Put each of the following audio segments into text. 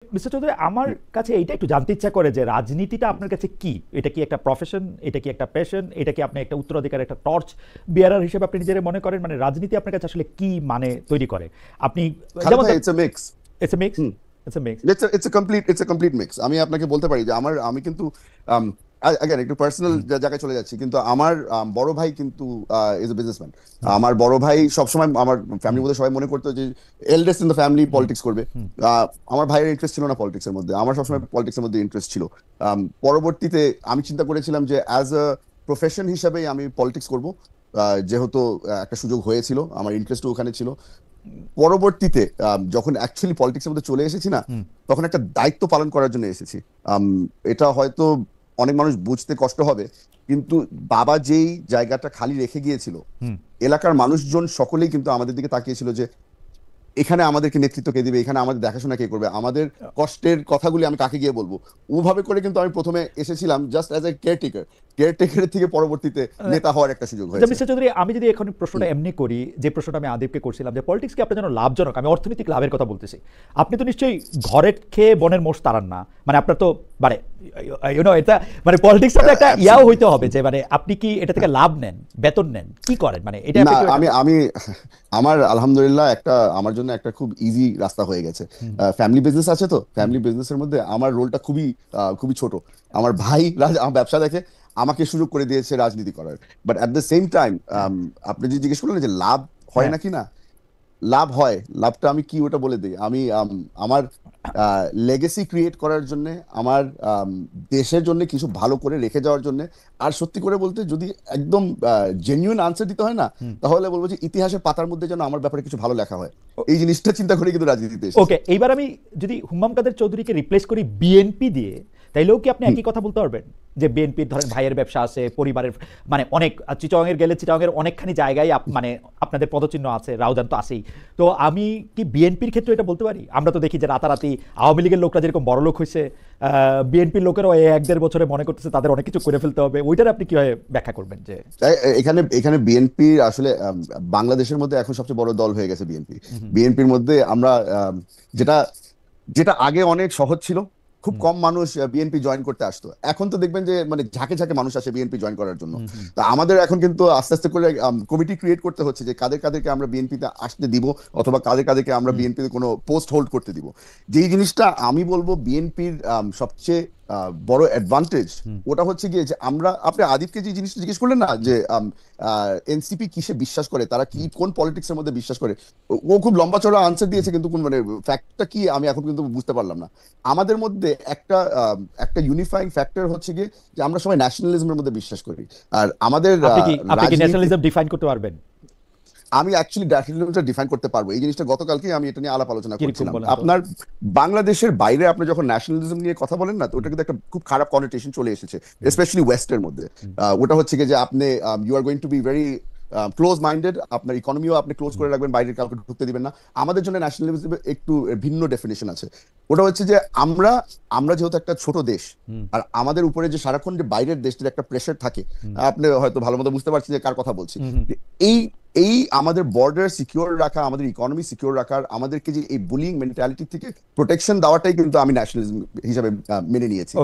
Mister Chowdhury, আমার কাছে এইটা একটু জানতে ইচ্ছা করে যে রাজনীতিটা আপনার কাছে কি? এটা কি একটা প্রফেশন, এটা কি একটা প্যাশন, এটা কি আপনি একটা উত্তরাধিকার, একটা টর্চ বিয়ারার হিসেবে আপনি নিজের মনে করেন? মানে রাজনীতি আপনার কাছে আসলে কি মানে তৈরি করে? আপনি খালেদ যেমন ভাই, it's a mix. It's a mix, it's a mix. It's a complete mix. আমি আপনাকে বলতে পারি যে আমি কিন্তু again একটু পার্সোনাল জায়গায় চলে যাচ্ছি, কিন্তু আমার বড় ভাই কিন্তু ইজ এ বিজনেসম্যান। আমার বড় ভাই সবসময় আমার ফ্যামিলির মধ্যে সবাই মনে করতো যে eldest in the family politics করবে। আমার ভাইয়ের ইন্টারেস্ট ছিল না পলিটিক্স এর মধ্যে, আমার সবসময় পলিটিক্স এর মধ্যে ইন্টারেস্ট ছিল। পরবর্তীতে আমি চিন্তা করেছিলাম যে অ্যাজ আ প্রফেশন হিসাবে আমি পলিটিক্স করব, যেহেতু একটা সুযোগ হয়েছিল, আমার ইন্টারেস্টও ওখানে ছিল। পরবর্তীতে যখন অ্যাকচুয়ালি পলিটিক্সের মধ্যে চলে এসেছি না, তখন একটা দায়িত্ব পালন করার জন্য এসেছি। এটা হয়তো অনেক মানুষ বুঝতে কষ্ট হবে, কিন্তু বাবা যেই জায়গাটা খালি রেখে গিয়েছিল, এলাকার মানুষজন সকলেই কিন্তু আমাদের দিকে তাকিয়েছিল যে এখানে আমাদেরকে নেতৃত্ব কে দিবে, এখানে আমাদের দেখাশোনা কে করবে, আমাদের কষ্টের কথাগুলি আমি কাকে গিয়ে বলবো। ওভাবে করে কিন্তু আমি প্রথমে এসেছিলাম জাস্ট অ্যাজ এ কেয়ারটেকারের থেকে পরবর্তীতে নেতা হওয়ার একটা সুযোগ হয়েছে। মিস্টার চৌধুরী, আমি যদি এখন প্রশ্নটা এমনি করি, যে প্রশ্নটা আমি আদিবকে করছিলাম, যে পলিটিক্স কি আপনার জন্য লাভজনক? আমি অর্থনৈতিক লাভের কথা বলতেছি। আপনি তো নিশ্চয়ই ঘরের খেয়ে বনের মোষ তাড়ান না। মানে আপনার তো মানে এটা মানে পলিটিক্স তো একটা ইয়াও হইতে হবে যে মানে আপনি কি এটা থেকে লাভ নেন, বেতন নেন, কি করেন? মানে এটা না, আমি আমার আলহামদুলিল্লাহ একটা আমার জন্য একটা খুব ইজি রাস্তা হয়ে গেছে। ফ্যামিলি বিজনেস আছে, তো ফ্যামিলি বিজনেসের মধ্যে আমার রোলটা খুবই খুবই ছোট। আমার ভাই আমার ব্যবসা দেখে আমাকে সুযোগ করে দিয়েছে রাজনীতি করার। But at the same time আপনি যে জিজ্ঞেস করলেন যে লাভ হয় নাকি না, লাভ হয়। লাভটা আমি কি ওটা বলে দিই। আমি আমার লেগেসি ক্রিয়েট করার জন্য, আমার দেশের জন্য কিছু ভালো করে রেখে যাওয়ার জন্য। আর সত্যি করে বলতে, যদি একদম জেনুইন আনসার দিতে হয় না, তাহলে বলবো যে ইতিহাসের পাতার মধ্যে যেন আমার ব্যাপারে কিছু ভালো লেখা হয়। এই জিনিসটা চিন্তা করে কিন্তু রাজনীতিতে এসেছি। ওকে, এইবার আমি যদি হুম্মাম কাদের চৌধুরীকে রিপ্লেস করি বিএনপি দিয়ে, তাইলেও কি আপনি একই কথা বলতে পারবেন? যে বিএনপির ধরেন ভাইয়ের ব্যবসা আছে, পরিবারের মানে অনেক, চিটাগাংয়ের গেলে চিটাগাংয়ের অনেকখানি জায়গায় মানে আপনাদের পদচিহ্ন আছে, রাউজান তো আছেই। তো আমি কি বিএনপির ক্ষেত্রে এটা বলতে পারি? আমরা তো দেখি যে রাতারাতি আওয়ামী লীগের লোকরা যেরকম বড় লোক হয়েছে, বিএনপির লোকেরাও এই 1-1.5 বছরে মনে করতেছে তাদের অনেক কিছু করে ফেলতে হবে। ওইটার আপনি কিভাবে ব্যাখ্যা করবেন? যে এখানে এখানে বিএনপি আসলে বাংলাদেশের মধ্যে এখন সবচেয়ে বড় দল হয়ে গেছে বিএনপি। বিএনপির মধ্যে আমরা যেটা যেটা আগে অনেক সহজ ছিল, খুব কম মানুষ বিএনপি জয়েন করতে আসতো, এখন তো দেখবেন যে মানে ঝাঁকে ঝাঁকে মানুষ আসে বিএনপি জয়েন করার জন্য। তা আমাদের এখন কিন্তু আস্তে আস্তে করে কমিটি ক্রিয়েট করতে হচ্ছে যে কাদের কাদেরকে আমরা বিএনপিতে আসতে দিব, অথবা কাদের কাদেরকে আমরা বিএনপিতে কোনো পোস্ট হোল্ড করতে দিব। যেই জিনিসটা আমি বলবো বিএনপির সবচেয়ে বড় অ্যাডভান্টেজ, ওটা হচ্ছে গিয়ে যে আপনি আদিবকে যে জিনিসটা জিজ্ঞেস করলেন না, যে এনসিপি কিসে বিশ্বাস করে, তারা কি কোন পলিটিক্সের মধ্যে বিশ্বাস করে, ও খুব লম্বা চড়া আনসার দিয়েছে, কিন্তু কোন মানে ফ্যাক্টটা কি আমি এখন কিন্তু বুঝতে পারলাম না। আমাদের মধ্যে একটা ইউনিফাইং ফ্যাক্টর হচ্ছে গিয়ে যে আমরা সবাই ন্যাশনালিজমের মধ্যে বিশ্বাস করি। আর আমাদের আপনি কি ন্যাশনালিজম ডিফাইন করতে পারবেন? আমি অ্যাকচুয়ালি ন্যাশনালিজমটা ডিফাইন করতে পারবো। এই জিনিসটা গতকালকে আমি এটা নিয়ে আলাপ আলোচনা করছিলাম। আপনার বাংলাদেশের বাইরে আপনি যখন ন্যাশনালিজম নিয়ে কথা বলেন না, তো ওটা কিন্তু একটা খুব খারাপ কনোটেশন চলে এসেছে, স্পেশালি ওয়েস্টের মধ্যে। ওটা হচ্ছে যে আপনি you are going to be very close minded, আপনার ইকোনমিও আপনি ক্লোজ করে রাখবেন, বাইরের কাউকে ঢুকতে দিবেন না। আমাদের জন্য ন্যাশনালিজম একটু ভিন্ন ডেফিনেশন আছে। ওটা হচ্ছে যে আমরা যেহেতু একটা ছোট দেশ, আর আমাদের উপরে যে সারাক্ষণ যে বাইরের দেশটির একটা প্রেশার থাকে, আপনি হয়তো ভালো মতো বুঝতে পারছেন যে কার কথা বলছি। এই এই আমাদের বর্ডার সিকিউর রাখা, আমাদের ইকোনমি সিকিউর রাখার, আমাদেরকে যে এই বুলিং মেন্টালিটি থেকে প্রোটেকশন দেওয়াটাই কিন্তু আমি ন্যাশনালিজম হিসেবে মেনে নিয়েছি।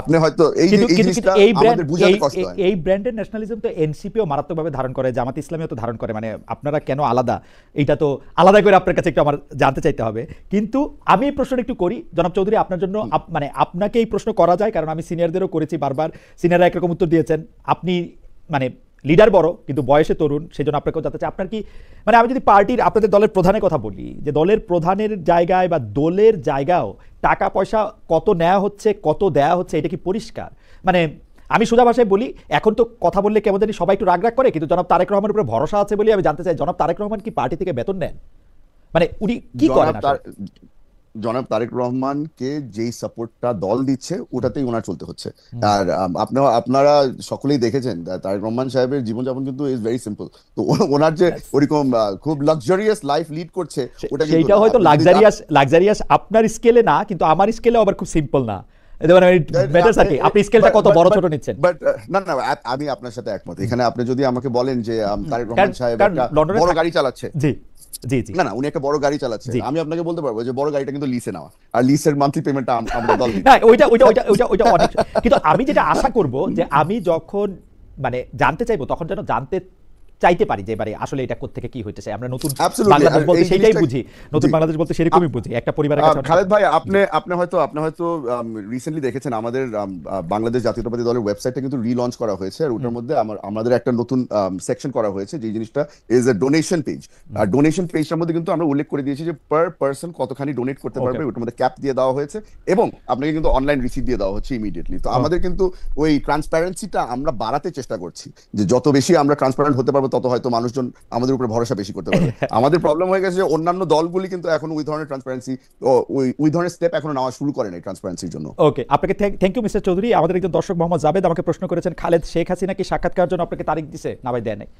আপনি হয়তো এই জিনিসটা আমাদের বুঝাতে কষ্ট হয়। এই ব্র্যান্ডের ন্যাশনালিজম তো এনসিপিও মারাত্মকভাবে ধারণ করে, জামাত ইসলামীও তো ধারণ করে। মানে আপনারা কেন আলাদা, এইটা তো আলাদা করে আপনার কাছে একটু আমার জানতে চাইতে হবে। কিন্তু আমি এই প্রশ্নটা একটু করি জনাব চৌধুরী, আপনার জন্য, মানে আপনাকে এই প্রশ্ন করা যায় কারণ আমি সিনিয়রদেরও করেছি বারবার, সিনিয়ররা একরকম উত্তর দিয়েছেন। আপনি মানে লিডার বড় কিন্তু বয়সে তরুণ, সেই জন্য আপনাকেও জানতে চাই, আপনার কি মানে আমি যদি পার্টির আপনাদের দলের প্রধানের কথা বলি, যে দলের প্রধানের জায়গায় বা দলের জায়গাও টাকা পয়সা কত নেওয়া হচ্ছে, কত দেয়া হচ্ছে, এটা কি পরিষ্কার? মানে আমি সোজা ভাষায় বলি, এখন তো কথা বললে কেমন জানি সবাই একটু রাগ রাগ করে, কিন্তু জনাব তারেক রহমানের উপরে ভরসা আছে বলে আমি জানতে চাই, জনাব তারেক রহমান কি পার্টি থেকে বেতন নেন? মানে উনি কি করেন? জনাব তারেক রহমানকে যেই সাপোর্টটা দল দিচ্ছে ওটাতেই ওনার চলতে হচ্ছে। আর আপনারা সকলেই দেখেছেন তারেক রহমান সাহেবের জীবনযাপন কিন্তু ইজ ভেরি সিম্পল। তো ওনার যে ওরকম খুব লাক্সারিয়াস লাইফ লিড করছে, ওটা কিন্তু সেইটা হয়তো লাক্সারিয়াস আপনার স্কেলে না, কিন্তু আমার স্কেলে আবার খুব সিম্পল না। আপনি স্কেলটা কত বড় ছোট নিচ্ছেন? বাট না, আমি আপনার সাথে একমত। এখানে আপনি যদি আমাকে বলেন যে তারেক রহমান সাহেব একটা বড় গাড়ি চালাচ্ছে, জি, জি জি না না, উনি একটা বড় গাড়ি চালাচ্ছে, জি। আমি আপনাকে বলতে পারবো যে বড় গাড়িটা কিন্তু লিসে নেওয়া, আর লিসের মান্থলি পেমেন্টটা আমরা দল দিই। না ওইটা অনেক, কিন্তু আমি যেটা আশা করব যে আমি যখন মানে জানতে চাইবো তখন যেন জানতে চাইতে পারি যে এবারে আসলে এটা কোত্থেকে কি হইতেছে। আমরা নতুন Absolutely, বাংলাদেশ আর বলতে এই সেটাই জিনিসটা- বুঝি, নতুন জি। বাংলাদেশ বলতে সেরকমই বুঝি, একটা পরিবারের কাছে অনেক খালেদ কিছু- ভাই, আপনি হয়তো রিসেন্টলি দেখেছেন আমাদের বাংলাদেশ জাতীয়তাবাদী দলের ওয়েবসাইটটা কিন্তু রিলঞ্চ করা হয়েছে, আর ওটার মধ্যে আমাদের একটা নতুন সেকশন করা হয়েছে, যে জিনিসটা ইজ এ ডোনেশন পেজ। আর ডোনেশন পেজটার মধ্যে কিন্তু আমরা উল্লেখ করে দিয়েছি যে পার পার্সন কতখানি ডোনেট করতে Okay. পারবে, ওটার মধ্যে ক্যাপ দিয়ে দেওয়া হয়েছে, এবং আপনাকে কিন্তু অনলাইন রিসিপ্ট দিয়ে দেওয়া হচ্ছে ইমিডিয়েটলি। তো আমাদের কিন্তু ওই ট্রান্সপারেন্সিটা আমরা বাড়াতে চেষ্টা করছি, যে যত বেশি আমরা ট্রান্সপারেন্ট হতে পারবো তত হয়তো মানুষজন আমাদের উপরে ভরসা বেশি করতে পারবে। আমাদের প্রবলেম হয়ে গেছে যে অন্যান্য দলগুলি কিন্তু এখন ওই ধরনের ট্রান্সপারেন্সি, ওই ধরনের স্টেপ এখনো নেওয়া শুরু করে নাই ট্রান্সপারেন্সির জন্য। ওকে, আপনাকে থ্যাংক ইউ মিস্টার চৌধুরী। আমাদের একজন দর্শক মোহাম্মদ জাবেদ আমাকে প্রশ্ন করেছেন, খালেদ শেখ হাসিনা কি সাক্ষাৎকার জন্য আপনাকে তারিখ দিছে? না ভাই, দেয় নাই।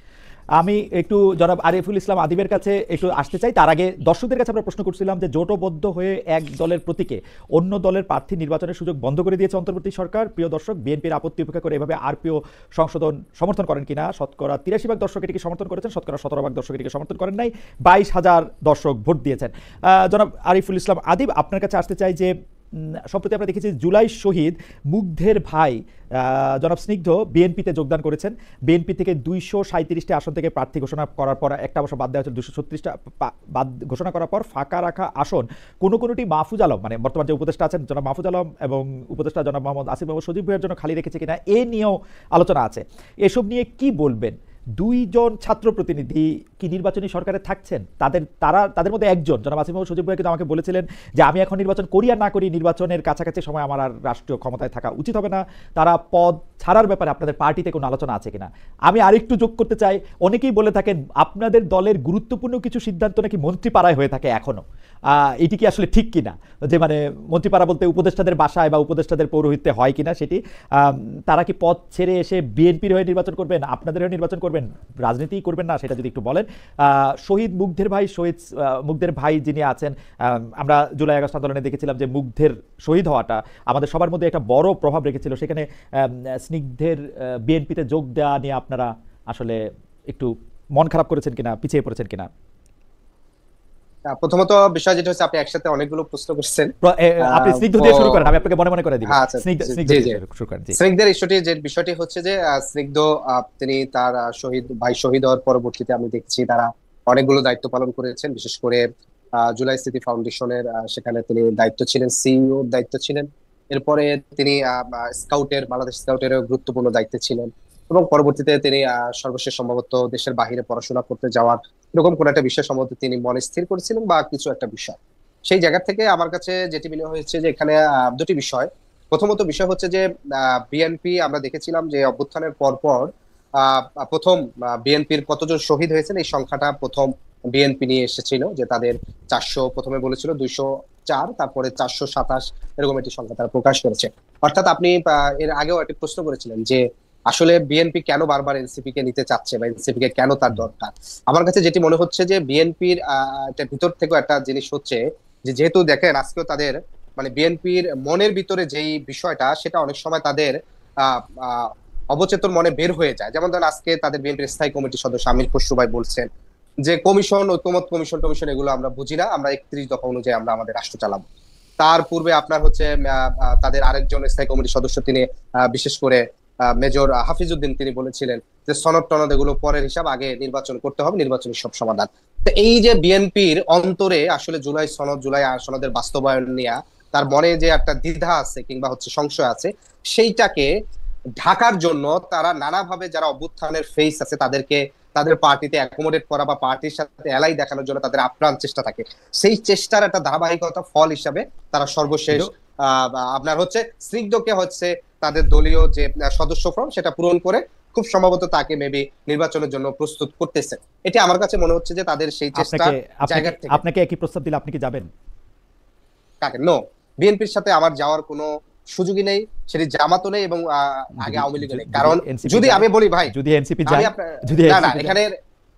আমি একটু জনাব আরিফুল ইসলাম আদিবের কাছে একটু আসতে চাই। তার আগে দর্শকদের কাছে আমরা প্রশ্ন করছিলাম যে জোটবদ্ধ হয়ে এক দলের প্রতীকে অন্য দলের প্রার্থী নির্বাচনের সুযোগ বন্ধ করে দিয়েছে অন্তর্বর্তী সরকার। প্রিয় দর্শক, বিএনপির আপত্তি উপেক্ষা করে এভাবে আরপিও সংশোধন সমর্থন করেন কিনা? শতকরা 83% দর্শক এটিকে সমর্থন করেছেন, শতকরা 17% দর্শক এটিকে সমর্থন করেন নাই। 22,000 দর্শক ভোট দিয়েছেন। জনাব আরিফুল ইসলাম আদিব, আপনার কাছে আসতে চাই যে সম্প্রতি আমরা দেখেছি জুলাই শহীদ মুগ্ধের ভাই জনাব স্নিগ্ধ বিএনপিতে যোগদান করেছেন। বিএনপি থেকে 237টি আসন থেকে প্রার্থী ঘোষণা করার পর, একটা অবশ্য বাদ দেওয়া হয়েছিল, 236টা বাদ ঘোষণা করার পর ফাঁকা রাখা আসন কোনোটি মাহফুজ আলম, মানে বর্তমান যে উপদেষ্টা আছেন জনাব মাহফুজ আলম এবং উপদেষ্টা জনাব মোহাম্মদ আসিফ মোহাম্মদ সজীব ভাইয়ের জন্য খালি রেখেছে কিনা, এ নিয়েও আলোচনা আছে। এসব নিয়ে কি বলবেন? 2 জন ছাত্র প্রতিনিধি কি নির্বাচনী সরকারে থাকছেন? তাদের মধ্যে একজন জনাব আসিফ মোহাম্মদ সজীব ভাই কিন্তু আমাকে বলেছিলেন যে আমি এখন নির্বাচন করি আর না করি, নির্বাচনের কাছাকাছি সময় আমার আর রাষ্ট্রীয় ক্ষমতায় থাকা উচিত হবে না। তারা পদ ছাড়ার ব্যাপারে আপনাদের পার্টিতে কোনো আলোচনা আছে কিনা? আমি আরেকটু যোগ করতে চাই, অনেকেই বলে থাকেন আপনাদের দলের গুরুত্বপূর্ণ কিছু সিদ্ধান্ত নাকি মন্ত্রীপাড়ায় হয়ে থাকে এখনো। এটি কি আসলে ঠিক কিনা, যে মানে মন্ত্রীপাড়া বলতে উপদেষ্টাদের বাসায় বা উপদেষ্টাদের পৌরোহিত্যে হয় কিনা সেটি? তারা কি পদ ছেড়ে এসে বিএনপির হয়ে নির্বাচন করবেন, আপনাদের হয়ে নির্বাচন করবেন, রাজনীতি করবেন না, সেটা যদি একটু বলেন। শহীদ মুগ্ধের ভাই যিনি আছেন, আমরা জুলাই আগস্ট আন্দোলনে দেখেছিলাম যে মুগ্ধের শহীদ হওয়াটা আমাদের সবার মধ্যে একটা বড় প্রভাব রেখেছিল। সেখানে স্নিগ্ধের বিএনপিতে যোগ দেওয়া নিয়ে আপনারা আসলে একটু মন খারাপ করেছেন কিনা, পিছিয়ে পড়েছেন কিনা? প্রথমত বিষয় যেটা হচ্ছে, আপনি একসাথে অনেকগুলো প্রশ্ন করছেন। আপনি স্নিগ্ধ দিয়ে শুরু করেন, আমি আপনাকে মনে করে দিব। আচ্ছা, স্নিগ্ধ জি, দিয়ে জি। শুরু করেন। জি। স্নিগ্ধের যে বিষয়টি হচ্ছে যে স্নিগ্ধ তিনি তার শহীদ হওয়ার পরবর্তীতে আমি দেখছি তারা অনেকগুলো দায়িত্ব পালন করেছেন, বিশেষ করে জুলাই স্মৃতি ফাউন্ডেশনের সেখানে তিনি দায়িত্ব ছিলেন, সিইও দায়িত্ব ছিলেন। এরপরে তিনি বাংলাদেশ স্কাউটের গুরুত্বপূর্ণ দায়িত্বে ছিলেন, এবং পরবর্তীতে তিনি সর্বশেষ সম্ভবত দেশের বাইরে পড়াশোনা করতে যাওয়ার এরকম কোন একটা বিষয় সম্ভবত তিনি মনে স্থির করেছিলেন, বা কিছু একটা বিষয়। সেই জায়গা থেকে আমার কাছে যেটি মনে হয়েছে যে এখানে দুটি বিষয়। প্রথমত বিষয় হচ্ছে যে বিএনপি আমরা দেখেছিলাম যে অভ্যুত্থানের পর প্রথম বিএনপির কতজন শহীদ হয়েছেন এই সংখ্যাটা প্রথম বিএনপি নিয়ে এসেছিল, যে তাদের 400, প্রথমে বলেছিল 204, তারপরে 427 এরকম একটি সংখ্যা তারা প্রকাশ করেছে। অর্থাৎ আপনি এর আগেও একটি প্রশ্ন করেছিলেন যে আসলে বিএনপি কেন বারবার এনসিপি কে নিতে চাচ্ছে, বা এনসিপি কে কেন তার দরকার। আমার কাছে যেটি মনে হচ্ছে যে বিএনপির ভিতর থেকে একটা জিনিস হচ্ছে যে, যেহেতু দেখেন আজকেও তাদের মানে বিএনপির মনের ভিতরে যেই বিষয়টা, সেটা অনেক সময় তাদের অবচেতন মনে বের হয়ে যায়। যেমন ধরেন আজকে তাদের বিএনপির স্থায়ী কমিটির সদস্য আমির খসরু ভাই বলছেন যে কমিশন, ঐকমত্য কমিশন এগুলো আমরা বুঝি না, আমরা 31 দফা অনুযায়ী আমরা আমাদের রাষ্ট্র চালাবো। তার পূর্বে আপনার হচ্ছে তাদের আরেকজন স্থায়ী কমিটির সদস্য, তিনি বিশেষ করে মেজর হাফিজউদ্দিন, তিনি বলেছিলেন যে সনদ টনদ এগুলো পরের হিসাব, আগে নির্বাচন করতে হবে, নির্বাচনের সব সমাধান। তো এই যে বিএনপির অন্তরে আসলে জুলাই সনদের বাস্তবায়ন নিয়ে তার মনে যে একটা দ্বিধা আছে কিংবা হচ্ছে সংশয় আছে, সেইটাকে ঢাকার জন্য তারা নানাভাবে যারা অভ্যুত্থানের ফেস আছে তাদেরকে তাদের পার্টিতে অ্যাকোমোডেট করা বা পার্টির সাথে এলাই দেখানোর জন্য তাদের আপ্রাণ চেষ্টা থাকে। সেই চেষ্টার একটা ধারাবাহিকতা ফল হিসাবে তারা সর্বশেষ আপনার হচ্ছে স্নিগ্ধকে হচ্ছে তাদের দলীয় যে সদস্য ফর্ম সেটা পূরণ করে খুব সম্ভবত তাকে মেবি নির্বাচনের জন্য প্রস্তুত করতেছে। এটি আমার কাছে মনে হচ্ছে যে তাদের সেই চেষ্টা জায়গা থেকে। আপনাকে একই প্রস্তাব দিলে আপনি কি যাবেন? কাকে? নো, বিএনপির সাথে আমার যাওয়ার কোনো সুযোগই নেই, সেটি জামাতও নেই এবং আগে আওয়ামী লীগও নেই। কারণ যদি আমি বলি ভাই, যদি এনসিপি যায়,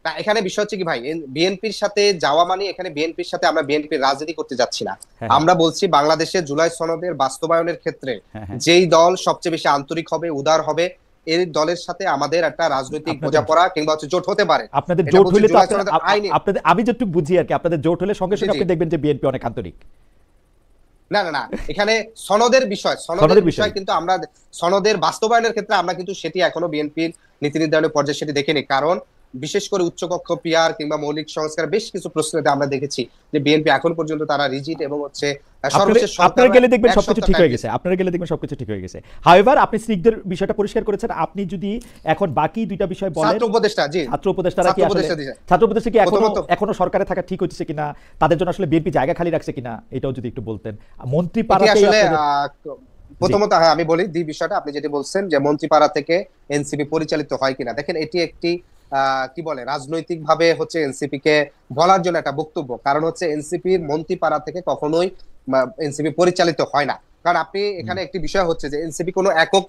না এখানে বিষয় হচ্ছে কি ভাই, বিএনপির সাথে যাওয়া মানে এখানে বিএনপির সাথে আমরা বিএনপির রাজনীতি করতে যাচ্ছি না। আমরা বলছি বাংলাদেশে জুলাই সনদের বাস্তবায়নের ক্ষেত্রে যেই দল সবচেয়ে বেশি আন্তরিক হবে, উদার হবে, এই দলের সাথে আমাদের একটা রাজনৈতিক বোঝাপড়া কিংবা হচ্ছে জোট হতে পারে। আপনাদের এটা জোট বলছে হলে তো জুলাই সনদের আইনে। আপনাদের, আমি যতটুকু বুঝি আর কি, আপনাদের জোট হলে সঙ্গে সঙ্গে জি, জি। আপনি দেখবেন যে বিএনপি অনেক আন্তরিক। না না না, এখানে সনদের বিষয়, সনদের সনদের বিষয়। বিষয় কিন্তু আমরা সনদের বাস্তবায়নের ক্ষেত্রে আমরা কিন্তু সেটি এখনো বিএনপির নীতি নির্ধারণের পর্যায়ে সেটি দেখিনি। কারণ বিশেষ করে উচ্চকক্ষ পিআর কিংবা মৌলিক সংস্কার বেশ কিছু প্রশ্নতে আমরা দেখেছি যে বিএনপি এখন পর্যন্ত তারা রিজিড এবং হচ্ছে সর্বশেষ আপনারা গেলে দেখবেন এক সবকিছু সপ্তাহ ঠিক হয়ে time গেছে, আপনারা গেলে দেখবেন সবকিছু ঠিক হয়ে গেছে। হাওয়েভার আপনি স্নিগ্ধের বিষয়টা পরিষ্কার করেছেন, আপনি যদি এখন বাকি দুইটা বিষয় বলেন। ছাত্র উপদেষ্টা, জি, ছাত্র উপদেষ্টারা কি ছাত্র আসলে, উপদেষ্টা দিছে। ছাত্র উপদেষ্টা কি প্রথমত- এখনো সরকারে থাকা ঠিক হচ্ছে কিনা, তাদের জন্য আসলে বিএনপি জায়গা খালি রাখছে কিনা, এটাও যদি একটু বলতেন। মন্ত্রী এটি পাড়াতেই আসলে আপনাদের- প্রথমত হ্যাঁ আমি বলি বিষয়টা আপনি যেটি বলছেন যে মন্ত্রীপাড়া থেকে এনসিপি পরিচালিত হয় কিনা, দেখেন এটি একটি কি বলে রাজনৈতিক ভাবে হচ্ছে এনসিপি কে বলার জন্য একটা বক্তব্য। কারণ হচ্ছে এনসিপির মন্ত্রীপাড়া থেকে কখনোই এনসিপি পরিচালিত হয় না। কারণ আপনি এখানে একটি বিষয় হচ্ছে যে এনসিপি কোনো একক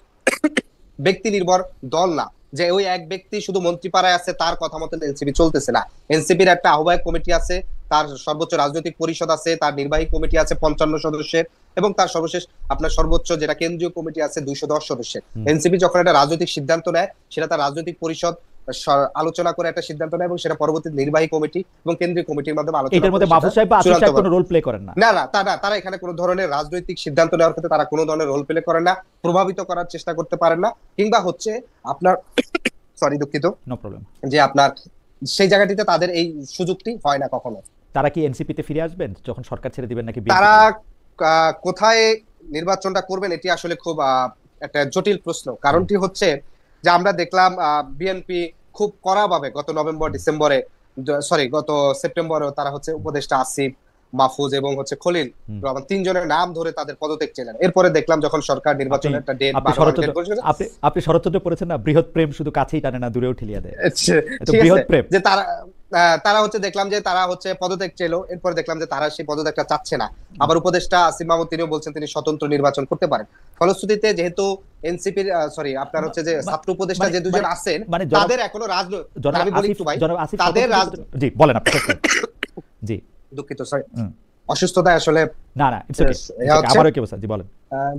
ব্যক্তি নির্ভর দল না, যে ওই এক ব্যক্তি শুধু মন্ত্রীপাড়ায় আছে তার কথা মতন এনসিপি চলতেছে না। এনসিপির একটা আহ্বায়ক কমিটি আছে, তার সর্বোচ্চ রাজনৈতিক পরিষদ আছে, তার নির্বাহী কমিটি আছে 55 সদস্যের, এবং তার সর্বশেষ আপনার সর্বোচ্চ যেটা কেন্দ্রীয় কমিটি আছে 210 সদস্যের। এনসিপি যখন একটা রাজনৈতিক সিদ্ধান্ত নেয় সেটা তার রাজনৈতিক পরিষদ আলোচনা করে একটা সিদ্ধান্ত নেয় এবং সেটা পরবর্তী নির্বাহী কমিটি এবং কেন্দ্রীয় কমিটির মাধ্যমে আলোচনা এটার মধ্যে করে মাহফুজ সেটা সাহেব বা আসিফ চূড়ান্ত সাহেব কোনো করে। রোল প্লে করেন না? না না, তারা এখানে কোনো ধরনের রাজনৈতিক সিদ্ধান্ত নেওয়ার ক্ষেত্রে তারা কোনো ধরনের রোল প্লে করে না, প্রভাবিত করার চেষ্টা করতে পারেন না, কিংবা হচ্ছে আপনার সরি দুঃখিত, নো প্রবলেম। যে আপনার সেই জায়গাটিতে তাদের এই সুযোগটি হয় না কখনো। তারা কি এনসিপিতে ফিরে আসবেন যখন সরকার ছেড়ে দিবেন নাকি BNP? তারা কোথায় নির্বাচনটা করবেন এটি আসলে খুব একটা জটিল প্রশ্ন। কারণটি হচ্ছে যে আমরা দেখলাম বিএনপি খুব কড়াভাবে গত গত সেপ্টেম্বরে তারা হচ্ছে উপদেষ্টা আসিফ, মাহফুজ এবং হচ্ছে খলিল রহমান তিনজনের নাম ধরে তাদের পদত্যাগ ছিলেন। এরপরে দেখলাম যখন সরকার নির্বাচনের একটা ডেট আপনি শরৎচন্দ্র পড়েছেন না, বৃহৎ প্রেম শুধু কাছেই টানে না দূরেও ঠেলিয়া দেয়। ঠিক বৃহৎ আছে, প্রেম। যে তারা হচ্ছে দেখলাম যে তারা হচ্ছে পদত্যাগ চেলো, এরপরে দেখলাম যে তারা সেই পদত্যাগটা চাচ্ছে না। আবার উপদেষ্টা আসিফ মাহমুদ তিনিও বলছেন তিনি স্বতন্ত্র নির্বাচন করতে পারেন। ফলশ্রুতিতে যেহেতু এনসিপির আপনার হচ্ছে যে ছাত্র উপদেষ্টা যে দুজন আছেন তাদের এখনো আমি বলি একটু ভাই, তাদের জি বলেন আপনি। জি দুঃখিত সরি অসুস্থতায় আসলে না ইটস ওকে, আবারও কি বলছেন, জি বলেন।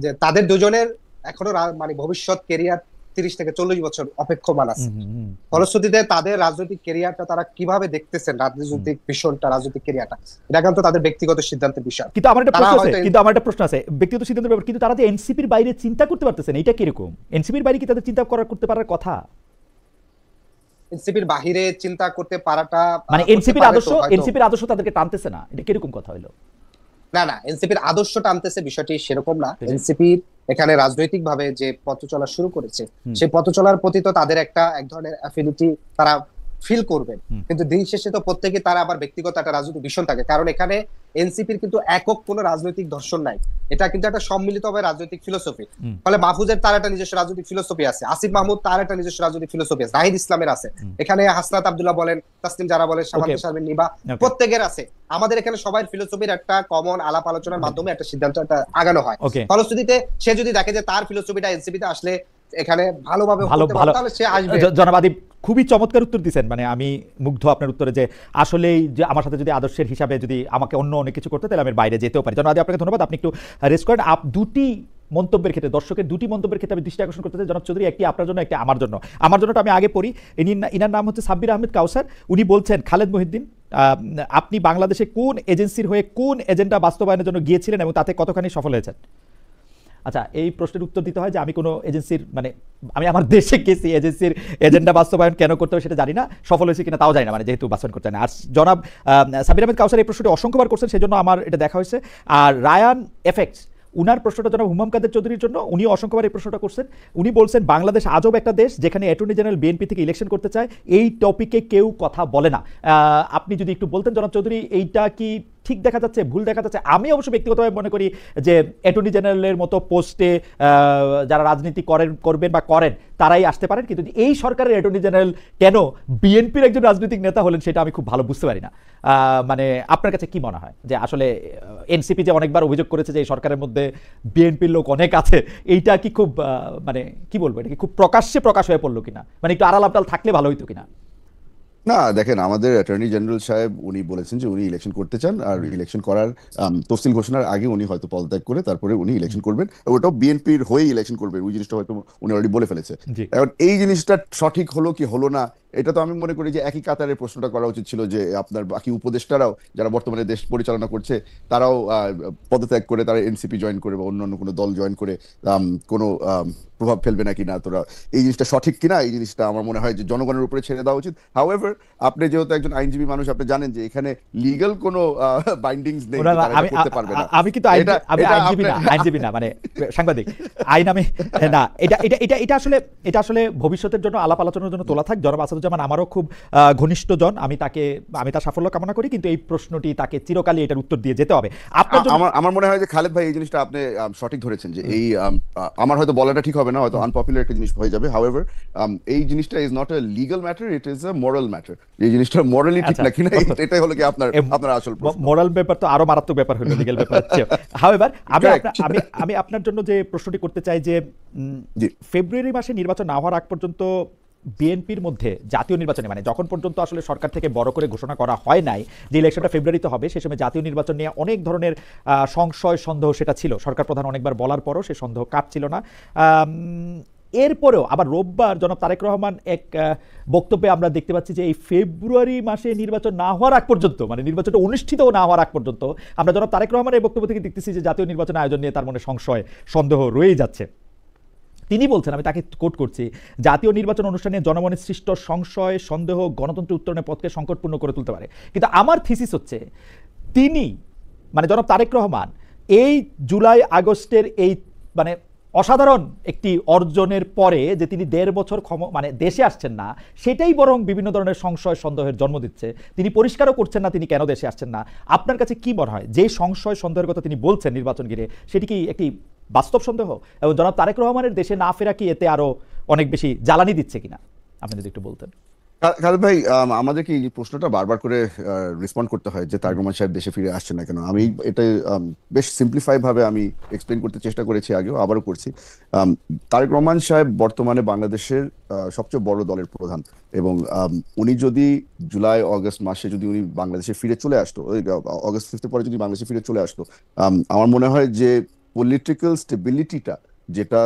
যে তাদের দুজনের এখনো মানে ভবিষ্যৎ কেরিয়ার 30 থেকে 40 বছর অপেক্ষমান আছে। ফলশ্রুতিতে তাদের রাজনৈতিক কেরিয়ারটা তারা কিভাবে দেখতেছেন, রাজনৈতিক ভীষণটা রাজনৈতিক কেরিয়ারটা এটা কিন্তু তাদের ব্যক্তিগত সিদ্ধান্তের বিষয়। কিন্তু আমার একটা প্রশ্ন আছে ব্যক্তিগত সিদ্ধান্তের ব্যাপারে, কিন্তু তারা যে এনসিপির বাইরে চিন্তা করতে পারতেছেন, এটা কিরকম? এনসিপির বাইরে কি তাদের চিন্তা করতে পারার কথা? এনসিপির বাহিরে চিন্তা করতে পারাটা মানে এনসিপির আদর্শ তাদেরকে টানতেছে না, এটা কিরকম কথা হলো? না এনসিপির আদর্শ টানতেছে বিষয়টি সেরকম না। এনসিপির এখানে রাজনৈতিক ভাবে যে পথ চলা শুরু করেছে সেই পথ চলার প্রতি তো তাদের এক ধরনের অ্যাফিনিটি তারা ফিল করবেন, কিন্তু দিন শেষে তো প্রত্যেকে তারা আবার ব্যক্তিগত একটা রাজনৈতিক ভীষণ থাকে। কারণ এখানে এনসিপির কিন্তু একক কোনো রাজনৈতিক দর্শন নাই, এটা কিন্তু একটা সম্মিলিত ভাবে রাজনৈতিক ফিলোসফি। ফলে মাহফুজের তার একটা নিজস্ব রাজনৈতিক ফিলোসফি আছে, আসিফ মাহমুদ তার একটা নিজস্ব রাজনৈতিক ফিলোসফি আছে, নাহিদ ইসলামের আছে, এখানে হাসনাত আব্দুল্লাহ বলেন, তাসনিম যারা বলেন, শামান্তা শারমিন নিবা, প্রত্যেকের আছে। আমাদের এখানে সবাই ফিলোসফির একটা কমন আলাপ আলোচনার মাধ্যমে একটা সিদ্ধান্ত আগানো হয়। ফলশ্রুতিতে সে যদি দেখে যে তার ফিলোসফিটা এনসিপিতে আসলে এখানে ভালোভাবে তাহলে সে আসবে। জনাব আদিব খুবই চমৎকার উত্তর দিচ্ছেন, মানে আমি মুগ্ধ আপনার উত্তরে, যে আসলেই যে আমার সাথে যদি আদর্শের হিসাবে যদি আমাকে অন্য অনেক কিছু করতে তাহলে আমি বাইরে যেতেও পারি। জনাব আদিব আপনাকে ধন্যবাদ, আপনি একটু রেস্ট করেন। দুটি মন্তব্যের ক্ষেত্রে, দর্শকের দুটি মন্তব্যের ক্ষেত্রে আমি দৃষ্টি আকর্ষণ করতে চাই জনাব চৌধুরী, একটি আপনার জন্য, একটি আমার জন্য। আমার জন্যটা আমি আগে পড়ি। ইনার নাম হচ্ছে সাব্বির আহমেদ কাউসার। উনি বলছেন, খালেদ মহিউদ্দিন আপনি বাংলাদেশে কোন এজেন্সির হয়ে কোন এজেন্ডা বাস্তবায়নের জন্য গিয়েছিলেন এবং তাতে কতখানি সফল হয়েছেন? আচ্ছা, এই প্রশ্নের উত্তর দিতে হয় যে আমি কোনো এজেন্সির, মানে আমি আমার দেশে গেছি, এজেন্সির এজেন্ডা বাস্তবায়ন কেন করতে হবে সেটা জানি না, সফল হয়েছে কিনা তাও জানি না, মানে যেহেতু বাস্তবায়ন করতে না। আর জনাব সাব্বির আহমেদ কাউসার এই প্রশ্নটি অসংখ্যবার করছেন, সেজন্য আমার এটা দেখা হয়েছে। আর রায়ান এফেক্টস উনার প্রশ্নটা জনাব হুমাম কাদের চৌধুরীর জন্য, উনি অসংখ্যবার এই প্রশ্নটা করছেন। উনি বলছেন, বাংলাদেশ আজব একটা দেশ যেখানে অ্যাটর্নি জেনারেল বিএনপি থেকে ইলেকশন করতে চায়, এই টপিকে কেউ কথা বলে না। আপনি যদি একটু বলতেন জনাব চৌধুরী, এইটা কি ঠিক দেখা যাচ্ছে, ভুল দেখা যাচ্ছে? আমি অবশ্য ব্যক্তিগতভাবে মনে করি যে অ্যাটর্নি জেনারেলের মতো পোস্টে যারা রাজনীতি করবেন বা করেন তারাই আসতে পারেন, কিন্তু এই সরকারের অ্যাটর্নি জেনারেল কেন বিএনপির একজন রাজনৈতিক নেতা হলেন সেটা আমি খুব ভালো বুঝতে পারি না। মানে আপনার কাছে কি মনে হয় যে আসলে এনসিপি যে অনেকবার অভিযোগ করেছে যে এই সরকারের মধ্যে বিএনপির লোক অনেক আছে, এইটা কি খুব মানে কি বলবো, এটা কি খুব প্রকাশ্যে প্রকাশ হয়ে পড়লো কিনা, মানে একটু আড়াল আবডাল থাকলে ভালো হইতো কিনা? না দেখেন, আমাদের অ্যাটর্নি জেনারেল সাহেব উনি বলেছেন যে উনি ইলেকশন করতে চান, আর ইলেকশন করার তফসিল ঘোষণার আগে উনি হয়তো পদত্যাগ করে তারপরে উনি ইলেকশন করবেন, ওটাও বিএনপির হয়ে ইলেকশন করবেন, ওই জিনিসটা হয়তো উনি অলরেডি বলে ফেলেছে। জি এখন এই জিনিসটা সঠিক হলো কি হলো না, এটা তো আমি মনে করি যে একই কাতারে প্রশ্নটা করা উচিত ছিল যে আপনার বাকি উপদেষ্টারাও যারা বর্তমানে দেশ পরিচালনা করছে তারাও পদত্যাগ করে তারা এনসিপি জয়েন করে বা অন্যান্য কোনো দল জয়েন করে কোনো প্রভাব ফেলবে নাকি না, তোরা এই জিনিসটা সঠিক কিনা এই জিনিসটা আমার মনে হয় যে জনগণের উপরে ছেড়ে দেওয়া উচিত। হাউএভার, আপনি যেহেতু একজন আইনজীবী মানুষ, আপনি জানেন যে এখানে লিগ্যাল কোনো বাইন্ডিংস নেই, ওনারা তারা এটা করতে পারবে না। আমি কিন্তু আমি আইনজীবী না মানে সাংবাদিক আইন আমি না, এটা আসলে ভবিষ্যতের জন্য আলাপ আলোচনার জন্য তোলা থাক। জনাব আসাদুজ্জামান আমারও খুব ঘনিষ্ঠ জন, আমি তার সাফল্য কামনা করি, কিন্তু এই প্রশ্নটি তাকে চিরকালই এটার উত্তর দিয়ে যেতে হবে। আপনার জন্য আমার মনে হয় যে খালেদ ভাই এই জিনিসটা আপনি সঠিক ধরেছেন যে এই আমার হয়তো বলাটা ঠিক হবে না, হয়তো আনপপুলার একটা জিনিস হয়ে যাবে। হাউএভার, এই জিনিসটা is not a legal matter, it is a moral matter. এই জিনিসটা মোরালি ঠিক না কিনা এটাই হলো কি আপনার আসল প্রশ্ন। মোরাল ব্যাপার তো আরো মারাত্মক ব্যাপার হলো লিগ্যাল ব্যাপার। হাউএভার, আমি আপনার জন্য যে প্রশ্নটি করতে চাই যে ফেব্রুয়ারি মাসে নির্বাচন না হওয়ার আগ পর্যন্ত বিএনপির মধ্যে জাতীয় নির্বাচনে, মানে যখন পর্যন্ত আসলে সরকার থেকে বড় করে ঘোষণা করা হয় নাই যে ইলেকশনটা ফেব্রুয়ারিতে হবে, সে সময় জাতীয় নির্বাচন নিয়ে অনেক ধরনের সংশয় সন্দেহ সেটা ছিল। সরকার প্রধান অনেকবার বলার পরও সে সন্দেহ কাটছিল না। এরপরেও আবার রোববার জনাব তারেক রহমান এক বক্তব্যে আমরা দেখতে পাচ্ছি যে এই ফেব্রুয়ারি মাসে নির্বাচন না হওয়ার আগ পর্যন্ত, মানে নির্বাচনটা অনুষ্ঠিত না হওয়ার আগ পর্যন্ত আমরা জনাব তারেক রহমানের এই বক্তব্য থেকে দেখতেছি যে জাতীয় নির্বাচন আয়োজন নিয়ে তার মনে সংশয় সন্দেহ রয়েই যাচ্ছে। তিনি বলছেন, আমি তাকে কোট করছি, জাতীয় নির্বাচন অনুষ্ঠানে জনমনে সৃষ্ট সংশয় সন্দেহ গণতন্ত্র উত্তরণের পথকে সংকটপূর্ণ করে তুলতে পারে। কিন্তু আমার থিসিস হচ্ছে তিনি মানে জনাব তারেক রহমান এই জুলাই আগস্টের এই মানে অসাধারণ একটি অর্জনের পরে যে তিনি ১.৫ বছর মানে দেশে আসছেন না, সেটাই বরং বিভিন্ন ধরনের সংশয় সন্দেহের জন্ম দিচ্ছে। তিনি পরিষ্কারও করছেন না তিনি কেন দেশে আসছেন না। আপনার কাছে কি মনে হয় যে সংশয় সন্দেহের কথা তিনি বলছেন নির্বাচন ঘিরে, সেটি কি একটি বাস্তব সন্দেহ, এবং জনাব তারেক রহমানের দেশে না ফেরা কি এতে আরো অনেক বেশি জ্বালানি দিচ্ছে কিনা, আপনি যদি একটু বলতেন। খালেদ ভাই, আমাদেরকে এই প্রশ্নটা বারবার করে রেসপন্ড করতে হয় যে তারেক রহমান সাহেব দেশে ফিরে আসছেন না কেন। আমি এটা বেশ সিম্পলিফাই ভাবে আমি এক্সপ্লেন করতে চেষ্টা করেছি, আগেও আবারও করছি। তারেক রহমান সাহেব বর্তমানে বাংলাদেশের সবচেয়ে বড় দলের প্রধান, এবং উনি যদি জুলাই অগস্ট মাসে যদি উনি বাংলাদেশে ফিরে চলে আসতো, অগস্ট 5 পরে যদি বাংলাদেশে ফিরে চলে আসতো, আমার মনে হয় যে পলিটিক্যাল স্টেবিলিটিটা যেটা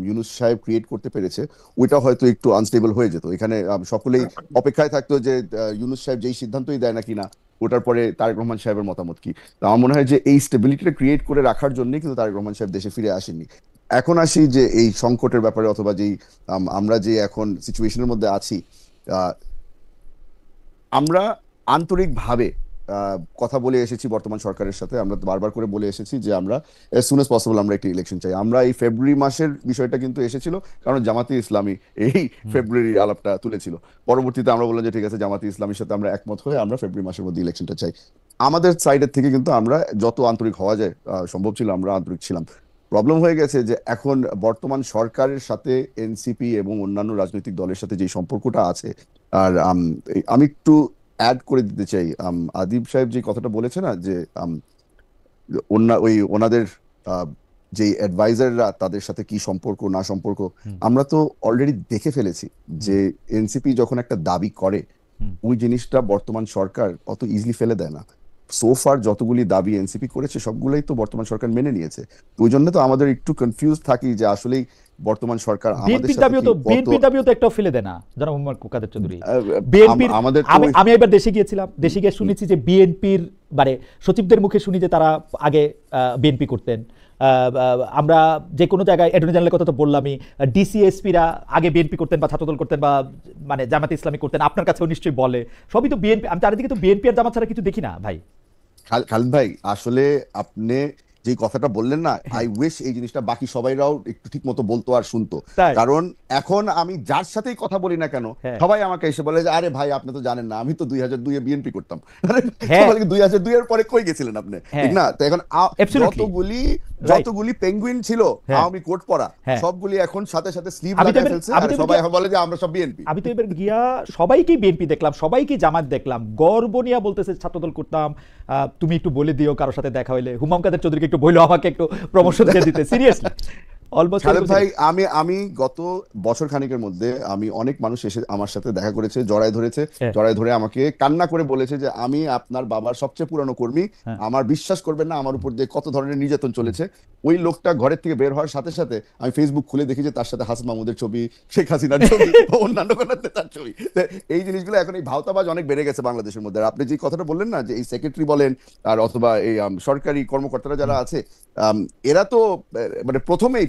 ইউনূস সাহেব ক্রিয়েট করতে পেরেছে ওইটা হয়তো একটু আনস্টেবল হয়ে যেত। এখানে সকলেই অপেক্ষায় থাকতো যে ইউনূস সাহেব যেই সিদ্ধান্তই দেয় নাকি না ওটার পরে তারেক রহমান সাহেবের মতামত কি। আমার মনে হয় যে এই স্টেবিলিটিটা ক্রিয়েট করে রাখার জন্যই কিন্তু তারেক রহমান সাহেব দেশে ফিরে আসেননি। এখন আসি যে এই সংকটের ব্যাপারে, অথবা যেই আমরা যে এখন সিচুয়েশনের মধ্যে আছি, আমরা আন্তরিকভাবে কথা বলে এসেছি বর্তমান সরকারের সাথে, আমরা বারবার করে বলে এসেছি যে আমরা as soon as possible আমরা একটি ইলেকশন চাই। আমরা এই ফেব্রুয়ারি মাসের বিষয়টা কিন্তু এসেছিল কারণ জামাতে ইসলামী এই ফেব্রুয়ারি আলাপটা তুলেছিল। পরবর্তীতে আমরা বললাম যে ঠিক আছে, জামাতে ইসলামীর সাথে আমরা একমত হয়ে আমরা ফেব্রুয়ারি মাসের মধ্যে ইলেকশনটা চাই। আমাদের সাইডের থেকে কিন্তু আমরা যত আন্তরিক হওয়া যায় সম্ভব ছিল আমরা আন্তরিক ছিলাম। প্রবলেম হয়ে গেছে যে এখন বর্তমান সরকারের সাথে এনসিপি এবং অন্যান্য রাজনৈতিক দলের সাথে যে সম্পর্কটা আছে, আর আমি একটু অ্যাড করে দিতে চাই, আদিব সাহেব যে কথাটা বলেছে না যে ওনাদের যে অ্যাডভাইজাররা তাদের সাথে কি সম্পর্ক না সম্পর্ক, আমরা তো অলরেডি দেখে ফেলেছি যে এনসিপি যখন একটা দাবি করে ওই জিনিসটা বর্তমান সরকার অত ইজিলি ফেলে দেয় না। সোফার যতগুলি দাবি এনসিপি করেছে সবগুলোই তো বর্তমান সরকার মেনে নিয়েছে। ওই জন্য তো আমাদের একটু কনফিউজ থাকি যে আসলেই বর্তমান সরকার বিএনপির দাবিও তো একটাও ফেলে দেয় না জনাব মোহাম্মদ কাদের চৌধুরী। বিএনপির আমি এবার দেশে গিয়েছিলাম, দেশে গিয়ে শুনেছি যে বিএনপির মানে সচিবদের মুখে শুনি যে তারা আগে বিএনপি করতেন। আমরা যে কোনো জায়গায় অ্যাটর্নি জেনারেলের কথা তো বললামই, ডিসিএসপিরা আগে বিএনপি করতেন বা ছাত্রদল করতেন বা মানে জামাতে ইসলামী করতেন, আপনার কাছেও নিশ্চয়ই বলে, সবই তো বিএনপি। আমি চারিদিকে তো বিএনপি আর জামাত ছাড়া কিছু দেখি না ভাই। খালিদ ভাই, আসলে আপনি যে কথাটা বললেন না, আই উইশ এই জিনিসটা বাকি সবাইরাও একটু ঠিক মতো বলতো আর শুনতো। কারণ এখন আমি যার সাথেই কথা বলি না কেন সবাই আমাকে এসে বলে যে আরে ভাই আপনি তো জানেন না, আমি তো 2002 এ বিএনপি করতাম। 2002 এর পরে কই গেছিলেন আপনি, ঠিক না? তো এখন যতগুলি পেঙ্গুইন ছিল আওয়ামী কোট পরা সবগুলি এখন সাথে সাথে স্লিভ লাগায় ফেলছে আর সবাই বলে যে আমরা সব বিএনপি। আমি তো এবার গিয়া সবাইকে বিএনপি দেখলাম, সবাইকে জামাত দেখলাম, গর্ব নিয়ে বলতেছে ছাত্রদল করতাম। তুমি একটু বলে দিও কারোর সাথে দেখা হইলে, হুমাম কাদের চৌধুরীকে একটু বললো আমাকে একটু প্রমোশন দিয়ে দিতে। সিরিয়াসলি অলমোস্ট খালেদ ভাই, আমি গত বছর খানিকের মধ্যে আমি অনেক মানুষ এসে আমার সাথে দেখা করেছে, জড়ায় ধরেছে, হ্যাঁ। জড়ায় ধরে আমাকে কান্না করে বলেছে যে আমি আপনার বাবার সবচেয়ে পুরানো কর্মী, হ্যাঁ। আমার বিশ্বাস করবেন না আমার উপর দিয়ে কত ধরনের নির্যাতন চলেছে। ওই লোকটা ঘরের থেকে বের হওয়ার সাথে সাথে আমি ফেসবুক খুলে দেখি যে তার সাথে হাসান মাহমুদের ছবি, শেখ হাসিনার ছবি, অন্যান্য কোনো নেতার ছবি। তো এই জিনিসগুলো এখন এই ভাওতাবাজ অনেক বেড়ে গেছে বাংলাদেশের মধ্যে। আর আপনি যে কথাটা বললেন না যে এই সেক্রেটারি বলেন আর অথবা এই সরকারি কর্মকর্তারা যারা আছে, এরা তো মানে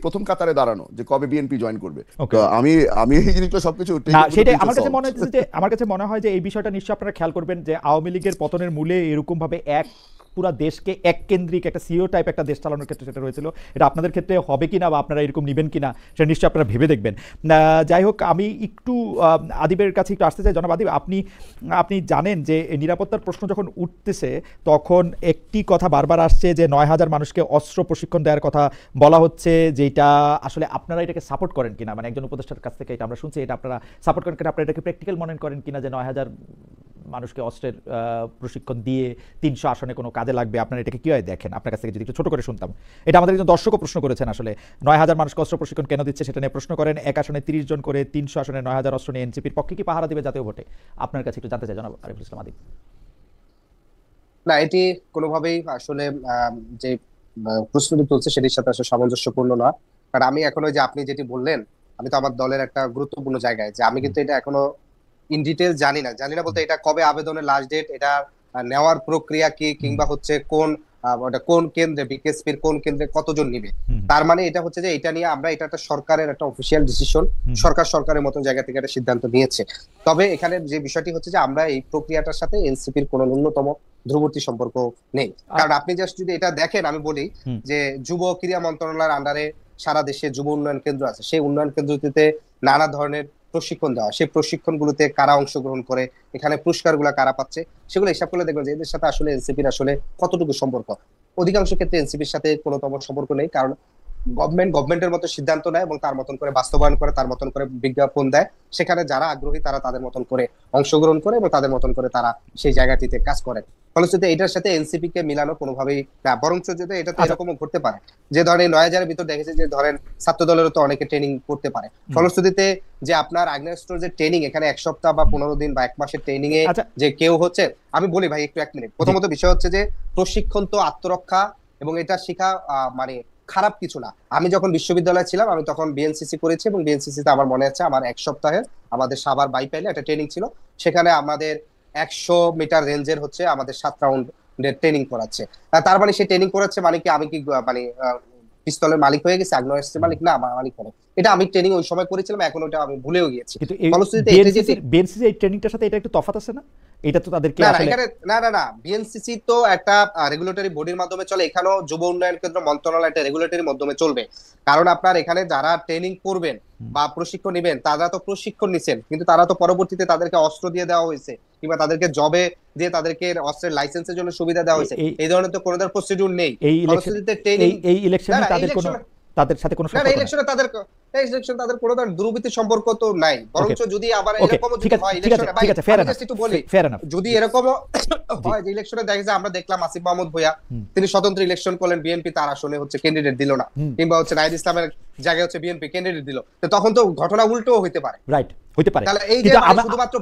প্রথম কাতারে দাঁড়ানো যে কবে বিএনপি জয়েন করবে। Okay. তো আমি আমি এই জিনিসগুলো সবকিছু না, সেটাই আমার কাছে মনে হচ্ছে যে এই বিষয়টা নিশ্চয়ই আপনারা খেয়াল করবেন যে আওয়ামী লীগের পতনের মূলে এরকম ভাবে পুরা দেশকে এক কেন্দ্রিক একটা সিও টাইপ একটা দেশ চালানোর ক্ষেত্রে সেটা হয়েছিল। এটা আপনাদের ক্ষেত্রে হবে কিনা বা আপনারা এরকম নেবেন কিনা সেটা নিশ্চয়ই আপনারা ভেবে দেখবেন। যাই হোক, আমি একটু আদিবের কাছে একটু আসতে চাই। জনাব আদিব, আপনি জানেন যে নিরাপত্তার প্রশ্ন যখন উঠতেছে তখন একটি কথা বারবার আসছে যে ৯,০০০ মানুষকে অস্ত্র প্রশিক্ষণ দেওয়ার কথা বলা হচ্ছে, যেটা আসলে আপনারা এটাকে সাপোর্ট করেন কিনা, মানে একজন উপদেষ্টার কাছ থেকে এটা আমরা শুনছি, এটা আপনারা সাপোর্ট করেন কিনা, আপনারা এটাকে প্র্যাকটিক্যাল মনে করেন কিনা যে ৯,০০০ মানুষকে অস্ত্রের প্রশিক্ষণ দিয়ে ৩০০ আসনে কোনো কাজে লাগবে, আপনারা এটাকে কীভাবে দেখেন? আপনার কাছ থেকে যদি একটু ছোট করে শুনতাম। এটা আমাদের একজন দর্শকও প্রশ্ন করেছেন, আসলে ৯,০০০ মানুষকে অস্ত্র প্রশিক্ষণ কেন দিচ্ছে সেটা নিয়ে প্রশ্ন করেন। এক আসনে ৩০ জন করে, ৩০০ আসনে ৯,০০০ অস্ত্র নিয়ে এনসিপির পক্ষে কি পাহারা দিবে জাতীয় ভোটে? আপনার কাছে একটু জানতে চাই জনাব আরিফুল ইসলাম আদিব। না, এটি কোনোভাবেই আসলে যে প্রশ্নটি তুলছে সেটির সাথে আসলে সামঞ্জস্যপূর্ণ নয়। কারণ আমি এখনো যে আপনি যেটি বললেন, আমি তো আমার দলের একটা গুরুত্বপূর্ণ জায়গায়, যে আমি কিন্তু এটা এখনো ইন ডিটেল জানি না বলতে এটা কবে আবেদনের লাস্ট ডেট, এটা নেওয়ার প্রক্রিয়া কি, কিংবা হচ্ছে কোন ওটা কোন কেন্দ্রে, বিকেএসপির কোন কেন্দ্রে কতজন নিবে। তার মানে এটা হচ্ছে যে এটা নিয়ে আমরা, এটা একটা সরকারের একটা অফিসিয়াল ডিসিশন, সরকারের মতো জায়গা থেকে একটা সিদ্ধান্ত নিয়েছে। তবে এখানে যে বিষয়টি হচ্ছে যে আমরা এই প্রক্রিয়াটার সাথে এনসিপির কোনো ন্যূনতম ধ্রুবর্তী সম্পর্ক নেই। কারণ আপনি জাস্ট যদি এটা দেখেন, আমি বলি যে যুব ক্রীড়া মন্ত্রণালয়ের আন্ডারে সারা দেশে যুব উন্নয়ন কেন্দ্র আছে, সেই উন্নয়ন কেন্দ্রটিতে নানা ধরনের প্রশিক্ষণ দেওয়া, সেই প্রশিক্ষণগুলোতে কারা অংশগ্রহণ করে, এখানে পুরস্কারগুলো কারা পাচ্ছে, সেগুলো হিসাব করলে দেখবেন যে এদের সাথে আসলে এনসিপির আসলে কতটুকু সম্পর্ক। অধিকাংশ ক্ষেত্রে এনসিপির সাথে কোনো সম্পর্ক নেই, কারণ গভর্নমেন্টের মতো সিদ্ধান্ত নেয় এবং তার মতন করে বাস্তবায়ন করে, তার মতন করে বিজ্ঞাপন দেয়। সেখানে যারা আগ্রহী তারা তাদের মতন করে অংশগ্রহণ করে এবং তাদের মতন করে তারা সেই জায়গাটিতে কাজ করে। ফলশ্রুতিতে এটার সাথে এনসিপি কে মিলানো কোনোভাবেই না, বরঞ্চ যদি এটা তো এরকমও ঘটতে পারে যে ধরেন ৯,০০০-এর ভিতর দেখেছে যে ধরেন ছাত্র দলেরও তো অনেকে ট্রেনিং করতে পারে। ফলশ্রুতিতে যে আপনার আগ্নেয়াস্ত্র যে ট্রেনিং, এখানে ১ সপ্তাহ বা ১৫ দিন বা ১ মাসের ট্রেনিং এ যে কেউ হচ্ছে, আমি বলি ভাই একটু ১ মিনিট, প্রথমত বিষয় হচ্ছে যে প্রশিক্ষণ তো আত্মরক্ষা এবং এটা শেখা মানে খারাপ কিছু না। আমি যখন বিশ্ববিদ্যালয়ে ছিলাম আমি তখন বিএনসিসি করেছি, এবং বিএনসিসি তে আমার মনে আছে আমার ১ সপ্তাহের আমাদের সাভার বাইপাইলে একটা ট্রেনিং ছিল। সেখানে আমাদের ১০০ মিটার রেঞ্জের হচ্ছে আমাদের ৭ রাউন্ডের ট্রেনিং করাচ্ছে। তার মানে সে ট্রেনিং করাচ্ছে মানে কি আমি কি মানে পিস্তলের মালিক হয়ে গেছি, আগ্নেয়াস্ত্রের মালিক না, আমার মালিক করে। এটা আমি ট্রেনিং ওই সময় করেছিলাম, এখন ওটা আমি ভুলেও গিয়েছি। কিন্তু ফলশ্রুতিতে বিএনসিসি এই ট্রেনিংটার সাথে এটা একটু তফাৎ আছে না? এটা তো তাদেরকে না, বিএনসিসি তো একটা রেগুলেটরি বডির মাধ্যমে চলে, এখানেও যুব উন্নয়ন কেন্দ্র মন্ত্রণালয় একটা রেগুলেটরির মাধ্যমে চলবে। কারণ আপনার এখানে যারা ট্রেনিং করবেন বা প্রশিক্ষণ নেবেন তারা তো প্রশিক্ষণ নিছেন, কিন্তু তারা তো পরবর্তীতে তাদেরকে অস্ত্র দিয়ে দেওয়া হয়েছে, কিংবা তাদেরকে জবে দিয়ে তাদেরকে অস্ত্রের লাইসেন্সের জন্য সুবিধা দেওয়া হয়েছে। এই ধরনের তো কোনো প্রসিডিউর নেই। এই ইলেকশনে তাদের সাথে কোনো সম্পর্ক নেই। ইলেকশন তাদের কোনো ধরনের দুর্বৃত্তি সম্পর্ক তো নাই, বরঞ্চ যদি আবার এরকম যদি হয় ইলেকশনে, যদি এরকম হয় যে ইলেকশনে দেখা যায়, আমরা দেখলাম আসিফ মাহমুদ ভূঁইয়া তিনি স্বতন্ত্র ইলেকশন করলেন, বিএনপি তার আসলে হচ্ছে ক্যান্ডিডেট দিল না, কিংবা হচ্ছে নাহিদ ইসলামের জায়গায় হচ্ছে বিএনপি ক্যান্ডিডেট দিল, তো তখন তো ঘটনা উল্টো হইতে পারে। রাইট, হইতে পারে। তাহলে এই যে শুধুমাত্র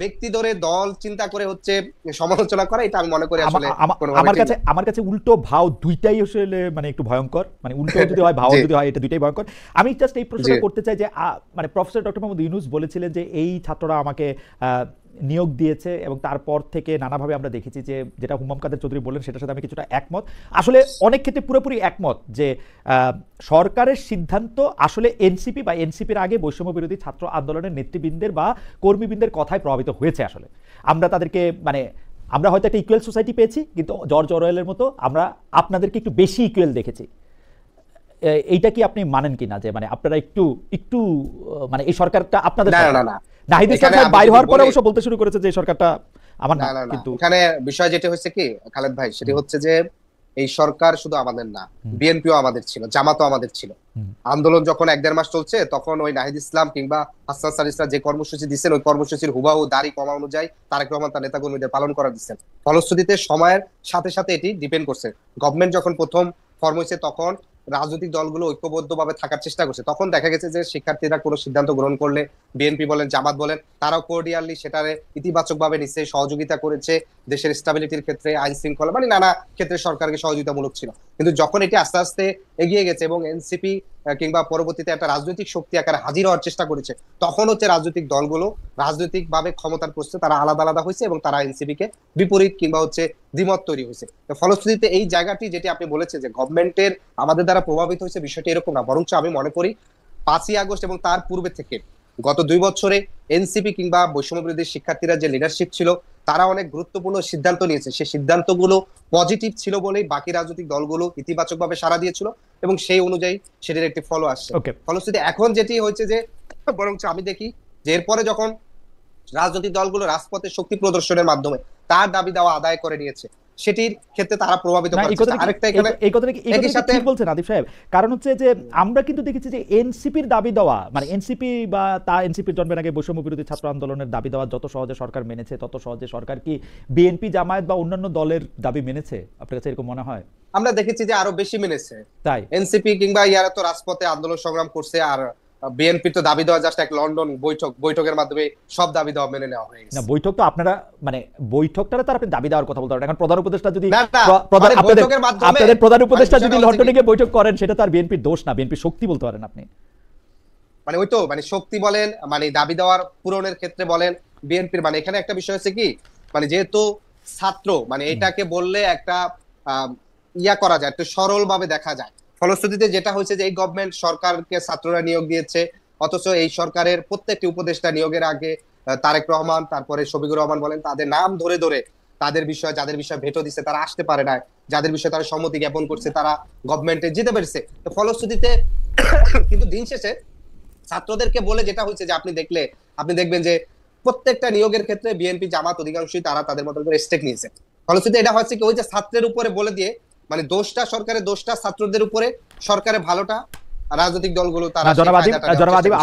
ব্যক্তি ধরে দল চিন্তা করে হচ্ছে সমালোচনা করা, এটা আমি মনে করি আসলে আমার কাছে উল্টো ভাও দুইটাই আসলে মানে একটু ভয়ঙ্কর, মানে উল্টো যদি হয় ভাও যদি হয়, এটা দুইটাই ভয়ঙ্কর। আমি জাস্ট এই প্রশ্নটা করতে চাই যে মানে প্রফেসর ডক্টর মোহাম্মদ ইউনূস বলেছিলেন যে এই ছাত্ররা আমাকে নিয়োগ দিয়েছে, এবং তারপর থেকে নানাভাবে আমরা দেখেছি যে যেটা হুমাম কাদের চৌধুরী বললেন সেটার সাথে আমি কিছুটা একমত, আসলে অনেক ক্ষেত্রে পুরোপুরি একমত, যে সরকারের সিদ্ধান্ত আসলে এনসিপি বা এনসিপির আগে বৈষম্য বিরোধী ছাত্র আন্দোলনের নেতৃবৃন্দের বা কর্মীবৃন্দের কথায় প্রভাবিত হয়েছে। আসলে আমরা তাদেরকে মানে আমরা হয়তো একটা ইকুয়াল সোসাইটি পেয়েছি, কিন্তু জর্জ অরওয়েলের মতো আমরা আপনাদেরকে একটু বেশি ইকুয়াল দেখেছি। এইটা কি আপনি মানেন কিনা, যে মানে আপনারা একটু একটু মানে এই সরকারটা আপনাদের নাহিদ ইসলাম সাহেব বাইরে হওয়ার পরে অবশ্য বলতে শুরু করেছে যে সরকারটা আমার না, কিন্তু এখানে বিষয় যেটা হচ্ছে কি খালেদ ভাই, সেটা হচ্ছে যে এই সরকার শুধু আমাদের না, বিএনপিও আমাদের ছিল, জামাতও আমাদের ছিল। আন্দোলন যখন ১-১.৫ মাস চলছে, তখন ওই নাহিদ ইসলাম কিংবা হাসান সারিসরা যে কর্মসূচি দিচ্ছেন, ওই কর্মসূচির হুবাহু দাড়ি কমা অনুযায়ী তারেক রহমান তার নেতাকর্মীদের পালন করা দিচ্ছেন। ফলশ্রুতিতে সময়ের সাথে সাথে এটি ডিপেন্ড করছে। গভর্নমেন্ট যখন প্রথম ফর্ম হয়েছে তখন রাজনৈতিক দলগুলো ঐক্যবদ্ধভাবে থাকার চেষ্টা করছে, তখন দেখা গেছে যে শিক্ষার্থীরা কোনো সিদ্ধান্ত গ্রহণ করলে বিএনপি বলেন, জামাত বলেন, তারাও কোর্ডিয়ালি সেটারে ইতিবাচক ভাবে নিচ্ছে, সহযোগিতা করেছে দেশের স্টাবিলিটির ক্ষেত্রে, আইন শৃঙ্খলা, মানে নানা ক্ষেত্রে সরকারকে সহযোগিতামূলক ছিল। কিন্তু যখন এটি আস্তে আস্তে এগিয়ে গেছে এবং এনসিপি কিংবা পরবর্তীতে একটা রাজনৈতিক শক্তি আকারে হাজির হওয়ার চেষ্টা করেছে, তখন হচ্ছে রাজনৈতিক দলগুলো রাজনৈতিক ভাবে ক্ষমতার প্রশ্নে তারা আলাদা আলাদা হয়েছে এবং তারা এনসিপি কে বিপরীত কিংবা হচ্ছে দ্বিমত তৈরি হয়েছে। তো ফলশ্রুতিতে এই জায়গাটি যেটি আপনি বলেছেন যে গভর্নমেন্টের আমাদের দ্বারা প্রভাবিত হয়েছে, বিষয়টি এরকম না, বরঞ্চ আমি মনে করি 5ই আগস্ট এবং তার পূর্বে থেকে গত 2 বছরে এনসিপি কিংবা বৈষম্য বিরোধী শিক্ষার্থীরা যে লিডারশিপ ছিল, তারা অনেক গুরুত্বপূর্ণ সিদ্ধান্ত নিয়েছে। সেই সিদ্ধান্তগুলো পজিটিভ ছিল বলেই বাকি রাজনৈতিক দলগুলো ইতিবাচকভাবে সাড়া দিয়েছিল এবং সেই অনুযায়ী সেটির একটি ফলো আসছে। ফলশ্রুতিতে এখন যেটি হয়েছে যে বরঞ্চ আমি দেখি যে এরপরে যখন রাজনৈতিক দলগুলো রাজপথে শক্তি প্রদর্শনের মাধ্যমে তার দাবি দেওয়া আদায় করে নিয়েছে, সেটির ক্ষেত্রে তারা প্রভাবিত করছে। আরেকটা এখানে একই সাথে ঠিক বলছেন আদিব সাহেব, কারণ হচ্ছে যে আমরা কিন্তু দেখেছি যে এনসিপির দাবি দেওয়া, মানে এনসিপি বা তা এনসিপির জন্মের আগে বৈষম্য বিরোধী ছাত্র আন্দোলনের দাবি দেওয়া যত সহজে সরকার মেনেছে, তত সহজে সরকার কি বিএনপি, জামায়াত বা অন্যান্য দলের দাবি মেনেছে? আপনার কাছে এরকম মনে হয়? আমরা দেখেছি যে আরো বেশি মেনেছে। তাই এনসিপি কিংবা ইয়ারা তো রাজপথে আন্দোলন সংগ্রাম করছে, আর বিএনপি তো দাবি দেওয়া জাস্ট এক লন্ডন বৈঠকের মাধ্যমে সব দাবি দেওয়া মেনে নেওয়া হয়ে গেছে। না, বৈঠক তো আপনারা মানে বৈঠকটারে তার আপনি দাবি দেওয়ার কথা বলতে পারেন। এখন প্রধান উপদেষ্টা যদি আপনাদের প্রধান উপদেষ্টা যদি লন্ডনে গিয়ে বৈঠক করেন, সেটা তার বিএনপির দোষ না, বিএনপি শক্তি বলতে পারেন আপনি। মানে ওই তো মানে শক্তি বলেন, মানে দাবি দেওয়ার পূরণের ক্ষেত্রে বলেন বিএনপির, মানে এখানে একটা বিষয় আছে কি, মানে যেহেতু ছাত্র, মানে এটাকে বললে একটা ইয়া করা যায়, একটু সরল ভাবে দেখা যায়। ফলশ্রুতিতে যেটা হয়েছে যে এই গভর্নমেন্ট সরকারকে ছাত্ররা নিয়োগ দিয়েছে, অথচ এই সরকারের প্রত্যেকটি উপদেষ্টা নিয়োগের আগে তারেক রহমান, তারপরে শফিকুর রহমান বলেন, তাদের নাম ধরে ধরে তাদের বিষয়, যাদের বিষয় ভেটো দিচ্ছে তারা আসতে পারে না, যাদের বিষয়ে তারা সম্মতি জ্ঞাপন করছে তারা গভর্নমেন্টে যেতে পেরেছে। তো ফলশ্রুতিতে কিন্তু দিন শেষে ছাত্রদেরকে বলে যেটা হচ্ছে যে আপনি দেখবেন যে প্রত্যেকটা নিয়োগের ক্ষেত্রে বিএনপি, জামাত অধিকাংশই তারা তাদের মতো করে স্টেক নিয়েছে। ফলশ্রুতিতে এটা হচ্ছে কি, ওই যে ছাত্রের উপরে বলে দিয়ে, মানে দোষটা সরকারের, দোষটা ছাত্রদের উপরে, সরকারের ভালোটা রাজনৈতিক দলগুলো তারা।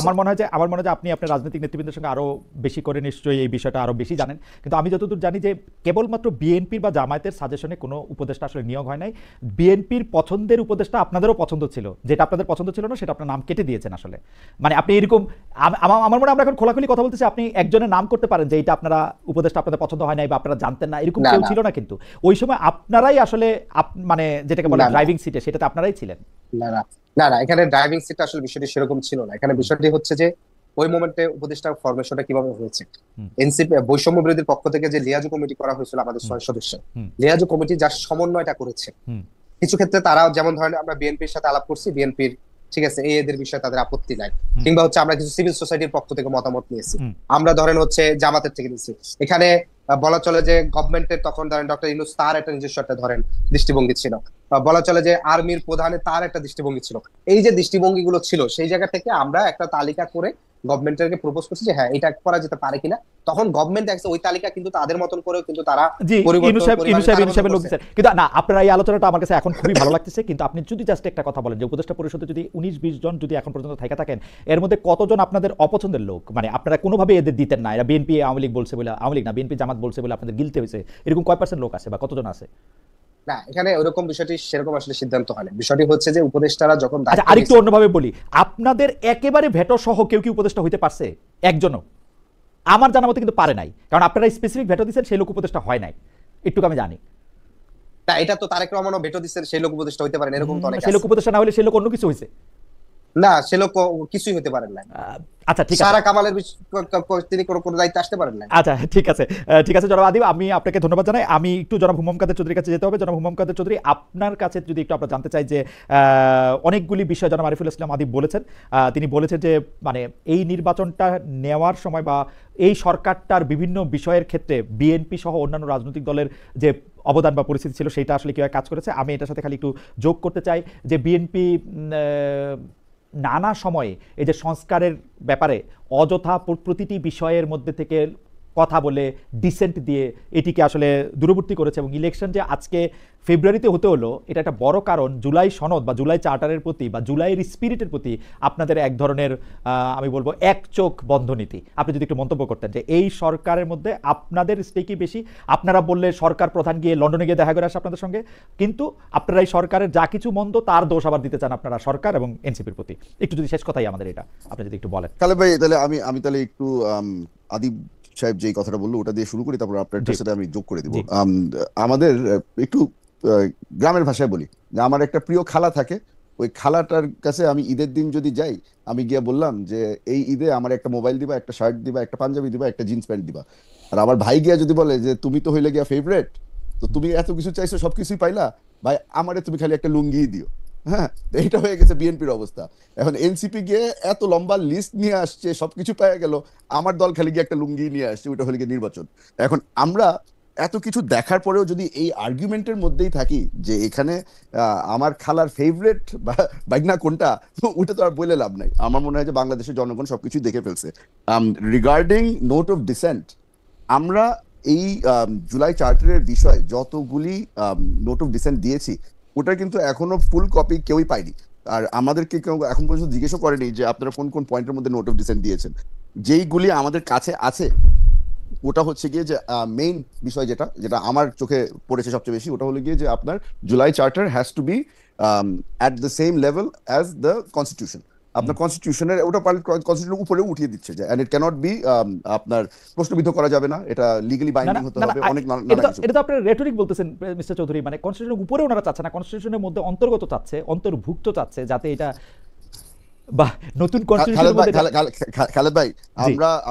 আমার মনে হয় যে আপনি আপনার রাজনৈতিক নেতৃবৃন্দের সঙ্গে আরো বেশি করে নিশ্চয়ই এই বিষয়টা আরো বেশি জানেন, কিন্তু আমি যতদূর জানি যে কেবলমাত্র বিএনপির বা জামায়াতের সাজেশনে কোনো উপদেষ্টা আসলে নিয়োগ হয় নাই। বিএনপির পছন্দের উপদেষ্টা আপনাদেরও পছন্দ ছিল, যেটা আপনাদের পছন্দ ছিল না সেটা আপনার নাম কেটে দিয়েছেন আসলে। মানে আপনি এরকম, আমার মনে হয় আমরা এখন খোলাখুলি কথা বলতেছি, আপনি একজনের নাম করতে পারেন যে এটা আপনারা উপদেষ্টা আপনাদের পছন্দ হয় নাই বা আপনারা জানতেন না, এরকম কেউ ছিল না। কিন্তু ওই সময় আপনারাই আসলে মানে যেটাকে বলে ড্রাইভিং সিটে, সেটাতে আপনারাই ছিলেন। না, এখানে ড্রাইভিং সিটটা আসলে বিষয়টি সেরকম ছিল না। এখানে বিষয়টি হচ্ছে যে ওই মোমেন্টে উপদেষ্টা ফরমেশনটা কিভাবে হয়েছে, এনসিপি বৈষম্য বিরোধীর পক্ষ থেকে যে লিয়াজু কমিটি করা হয়েছিল আমাদের 6 সদস্য, লিয়াজু কমিটি যার সমন্বয়টা করেছে, কিছু ক্ষেত্রে তারা যেমন ধরেন আমরা বিএনপির সাথে আলাপ করছি, বিএনপির ঠিক আছে এদের বিষয়ে তাদের আপত্তি নাই, কিংবা হচ্ছে আমরা কিছু সিভিল সোসাইটির পক্ষ থেকে মতামত নিয়েছি, আমরা ধরেন হচ্ছে জামাতের থেকে নিয়েছি। এখানে বলা চলে যে গভর্নমেন্টের তখন ধরেন ডক্টর ইউনূস তার একটা নিজস্ব একটা ধরেন দৃষ্টিভঙ্গি ছিল, বলা চলে যে আর্মির প্রধানের তার একটা দৃষ্টিভঙ্গি ছিল। এই যে দৃষ্টিভঙ্গিগুলো ছিল, সেই জায়গা থেকে আমরা একটা তালিকা করে গভর্নমেন্টকে প্রপোজ করছি যে হ্যাঁ এটা করা যেতে পারে কিনা। তখন গভর্নমেন্ট ওই তালিকা কিন্তু তাদের মতন করেও কিন্তু তারা কিন্তু না, আপনার এই আলোচনাটা আমার কাছে এখন খুবই ভালো লাগতেছে। কিন্তু আপনি যদি জাস্ট একটা কথা বলেন যে উপদেষ্টা পরিষদে যদি 19-20 জন যদি এখন পর্যন্ত থেকে থাকেন, এর মধ্যে কতজন আপনাদের অপছন্দের লোক, মানে আপনারা কোনোভাবে এদের দিতেন না, এরা বিএনপি আওয়ামী লীগ বলছে বলে, আওয়ামী লীগ না বিএনপি জামাত বলছে বলে আপনাদের গিলতে হয়েছে, এরকম কয় % লোক আছে বা কতজন আছে? না, এখানে ওরকম বিষয়টি সেরকম আসলে সিদ্ধান্ত হয় না। বিষয়টি হচ্ছে যে উপদেষ্টারা যখন, আরেকটু অন্যভাবে বলি, আপনাদের একেবারে ভেটো সহ কেউ কি উপদেষ্টা হইতে পারছে? একজনও আমার জানা মতে কিন্তু পারে নাই, কারণ আপনারা স্পেসিফিক ভেটো দিচ্ছেন, সেই লোক উপদেষ্টা হয় নাই, একটু আমি জানি। না, এটা তো তারেক রহমানও ভেটো দিচ্ছেন, সেই লোক উপদেষ্টা হইতে পারেন, এরকম তো অনেক আছে। সেই লোক উপদেষ্টা না হলে সেই লোক অন্য কিছু হয়েছে না, সে লোক কিছুই হতে পারেন না। আচ্ছা ঠিক আছে, সারা কামালের তিনি কোনো দায়িত্ব আসতে পারেন না। আচ্ছা ঠিক আছে, ঠিক আছে জনাব আদিব, আমি আপনাকে ধন্যবাদ জানাই। আমি একটু জনাব হুমায়ুন কাদের চৌধুরীর কাছে যেতে হবে। জনাব হুমায়ুন কাদের চৌধুরী, আপনার কাছে যদি একটু আমরা জানতে চাই যে অনেকগুলি বিষয় জনাব আরিফুল ইসলাম আদিব বলেছেন, তিনি বলেছেন যে মানে এই নির্বাচনটা নেওয়ার সময় বা এই সরকারটার বিভিন্ন বিষয়ের ক্ষেত্রে বিএনপি সহ অন্যান্য রাজনৈতিক দলের যে অবদান বা পরিস্থিতি ছিল সেটা আসলে কীভাবে কাজ করেছে। আমি এটার সাথে খালি একটু যোগ করতে চাই যে বিএনপি নানা সময়ে এই যে সংস্কারের ব্যাপারে অযথা প্রতিটি বিষয়ের মধ্যে থেকে কথা বলে ডিসেন্ট দিয়ে এটিকে আসলে দূরবর্তী করেছে, এবং ইলেকশন যে আজকে ফেব্রুয়ারিতে হতে হলো এটা একটা বড় কারণ জুলাই সনদ বা জুলাই চার্টারের প্রতি বা জুলাইয়ের স্পিরিটের প্রতি আপনাদের এক ধরনের আমি বলবো এক চোখ বন্ধ নীতি। আপনি যদি একটু মন্তব্য করতেন যে এই সরকারের মধ্যে আপনাদের স্টেকই বেশি। আপনারা বললে সরকার প্রধান গিয়ে লন্ডনে গিয়ে দেখা করে আসে আপনাদের সঙ্গে, কিন্তু আপনারা এই সরকারের যা কিছু মন্দ তার দোষ আবার দিতে চান আপনারা সরকার এবং এনসিপির প্রতি। একটু যদি শেষ কথাই আমাদের এটা আপনি যদি একটু বলেন। খালেদ ভাই, তাহলে আমি তাহলে একটু আদিব সাহেব যে কথাটা বললো ওটা দিয়ে শুরু করি, তারপর আপনার সাথে আমি যোগ করে দিব। আমাদের একটু গ্রামের ভাষায় বলি যে আমার একটা প্রিয় খালা থাকে, ওই খালাটার কাছে আমি ঈদের দিন যদি যাই, আমি গিয়ে বললাম যে এই ঈদে আমার একটা মোবাইল দিবা, একটা শার্ট দিবা, একটা পাঞ্জাবি দিবা, একটা জিন্স প্যান্ট দিবা। আর আমার ভাই গিয়া যদি বলে যে তুমি তো হইলে গিয়া ফেভারেট, তো তুমি এত কিছু চাইছো সবকিছুই পাইলা, ভাই আমারে তুমি খালি একটা লুঙ্গি দিও। হ্যাঁ, এইটা হয়ে গেছে বিএনপির অবস্থা। এখন এনসিপি গিয়ে এত লম্বা লিস্ট নিয়ে আসছে, সবকিছু পাওয়া গেল, আমার দল খালি গিয়ে একটা লুঙ্গি নিয়ে আসছে, ওইটা হলে গিয়ে নির্বাচন। এখন আমরা এত কিছু দেখার পরেও যদি এই আর্গুমেন্টের মধ্যেই থাকি যে এখানে আমার খালার ফেভারিট বা বাইকনা কোনটা, ওটা তো আর বলে লাভ নাই। আমার মনে হয় যে বাংলাদেশের জনগণ সবকিছু দেখে ফেলছে। রিগার্ডিং নোট অফ ডিসেন্ট, আমরা এই জুলাই চার্টারের বিষয়ে যতগুলি নোট অফ ডিসেন্ট দিয়েছি, ওটা কিন্তু এখনো ফুল কপি কেউই পায়নি। আর আমাদেরকে কেউ এখন পর্যন্ত জিজ্ঞেসও করেনি যে আপনারা কোন কোন পয়েন্টের মধ্যে নোট অফ ডিসেন্ট দিয়েছেন। যেইগুলি আমাদের কাছে আছে, ওটা হচ্ছে গিয়ে যে মেইন বিষয় যেটা যেটা আমার চোখে পড়েছে সবচেয়ে বেশি, ওটা হলো গিয়ে যে আপনার July charter has to be at the same level as the constitution. আপনার কনস্টিটিউশনের ওটা কনস্টিটিউশনের উপরে উঠিয়ে দিচ্ছে যে এন্ড ইট ক্যানট বি আপনার প্রশ্নবিদ্ধ করা যাবে না, এটা লিগালি বাইন্ডিং হতে হবে, অনেক এটা তো আপনি রেটরিক বলতেছেন মিস্টার চৌধুরী, মানে কনস্টিটিউশনের উপরে ওনারা চাচ্ছে না, কনস্টিটিউশনের মধ্যে অন্তর্গত চাচ্ছে, অন্তর্ভুক্ত চাচ্ছে, যাতে এটা বা নতুন কনস্টিটিউশনের মধ্যে। খালেদ ভাই,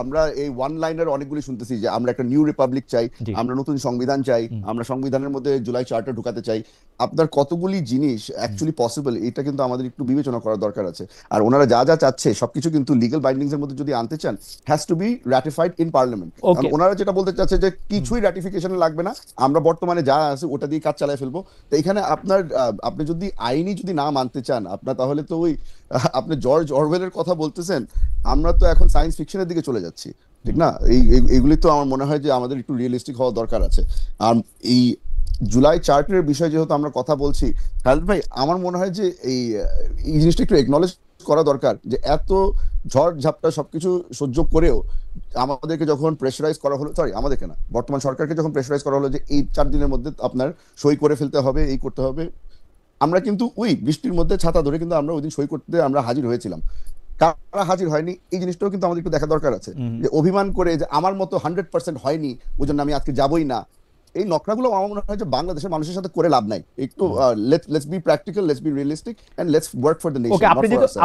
আমরা এই ওয়ান লাইনার অনেকগুলি শুনতেছি যে আমরা একটা নিউ রিপাবলিক চাই, আমরা নতুন সংবিধান চাই, আমরা সংবিধানের মধ্যে জুলাই চার্টার ঢুকাতে চাই। আপনার কতগুলি জিনিস অ্যাকচুয়ালি পসিবল, এটা কিন্তু আমাদের একটু বিবেচনা করার দরকার আছে। আর ওনারা যা যা চাচ্ছে সবকিছু কিন্তু লিগ্যাল বাইন্ডিংস এর মধ্যে যদি আনতে চান, has to be ratified in parliament. ওনারা যেটা বলতে চাচ্ছে যে কিছুই রাটিফিকেশন লাগবে না, আমরা বর্তমানে যা আছে ওটা দিয়ে কাজ চালায় ফেলবো। তো এখানে আপনি যদি আইনি যদি না মানতে চান, আপনার তাহলে তো ওই আপনি জর্জ অরওয়েলের কথা বলতেছেন, আমরা তো এখন সায়েন্স ফিকশনের দিকে চলে যাচ্ছি, ঠিক না? এইগুলি তো আমার মনে হয় যে আমাদের একটু রিয়েলিস্টিক হওয়া দরকার আছে। আর এই জুলাই চার্টারের বিষয়ে যেহেতু আমরা কথা বলছি, খালেদ ভাই, আমার মনে হয় যে এই জিনিসটা একটু একনলেজ করা দরকার যে এত ঝড় ঝাপটা সবকিছু সহ্য করেও আমাদেরকে যখন প্রেশারাইজ করা হলো, আমাদেরকে না, বর্তমান সরকারকে যখন প্রেশারাইজ করা হলো যে এই 4 দিনের মধ্যে আপনার সই করে ফেলতে হবে, এই করতে হবে, আমরা কিন্তু ওই বৃষ্টির মধ্যে ছাতা ধরে কিন্তু আমরা ওই দিন সই করতে আমরা হাজির হয়েছিলাম। কারা হাজির হয়নি এই জিনিসটাও কিন্তু আমাদের একটু দেখা দরকার আছে। যে অভিমান করে যে আমার মতো 100% হয়নি, ওই জন্য আমি আজকে যাবই না, এই নকরাগুলো আমার মনে হয় যে বাংলাদেশের মানুষের সাথে করে লাভ নাই। একটু let's be practical, let's be realistic and let's work for the nation. Okay,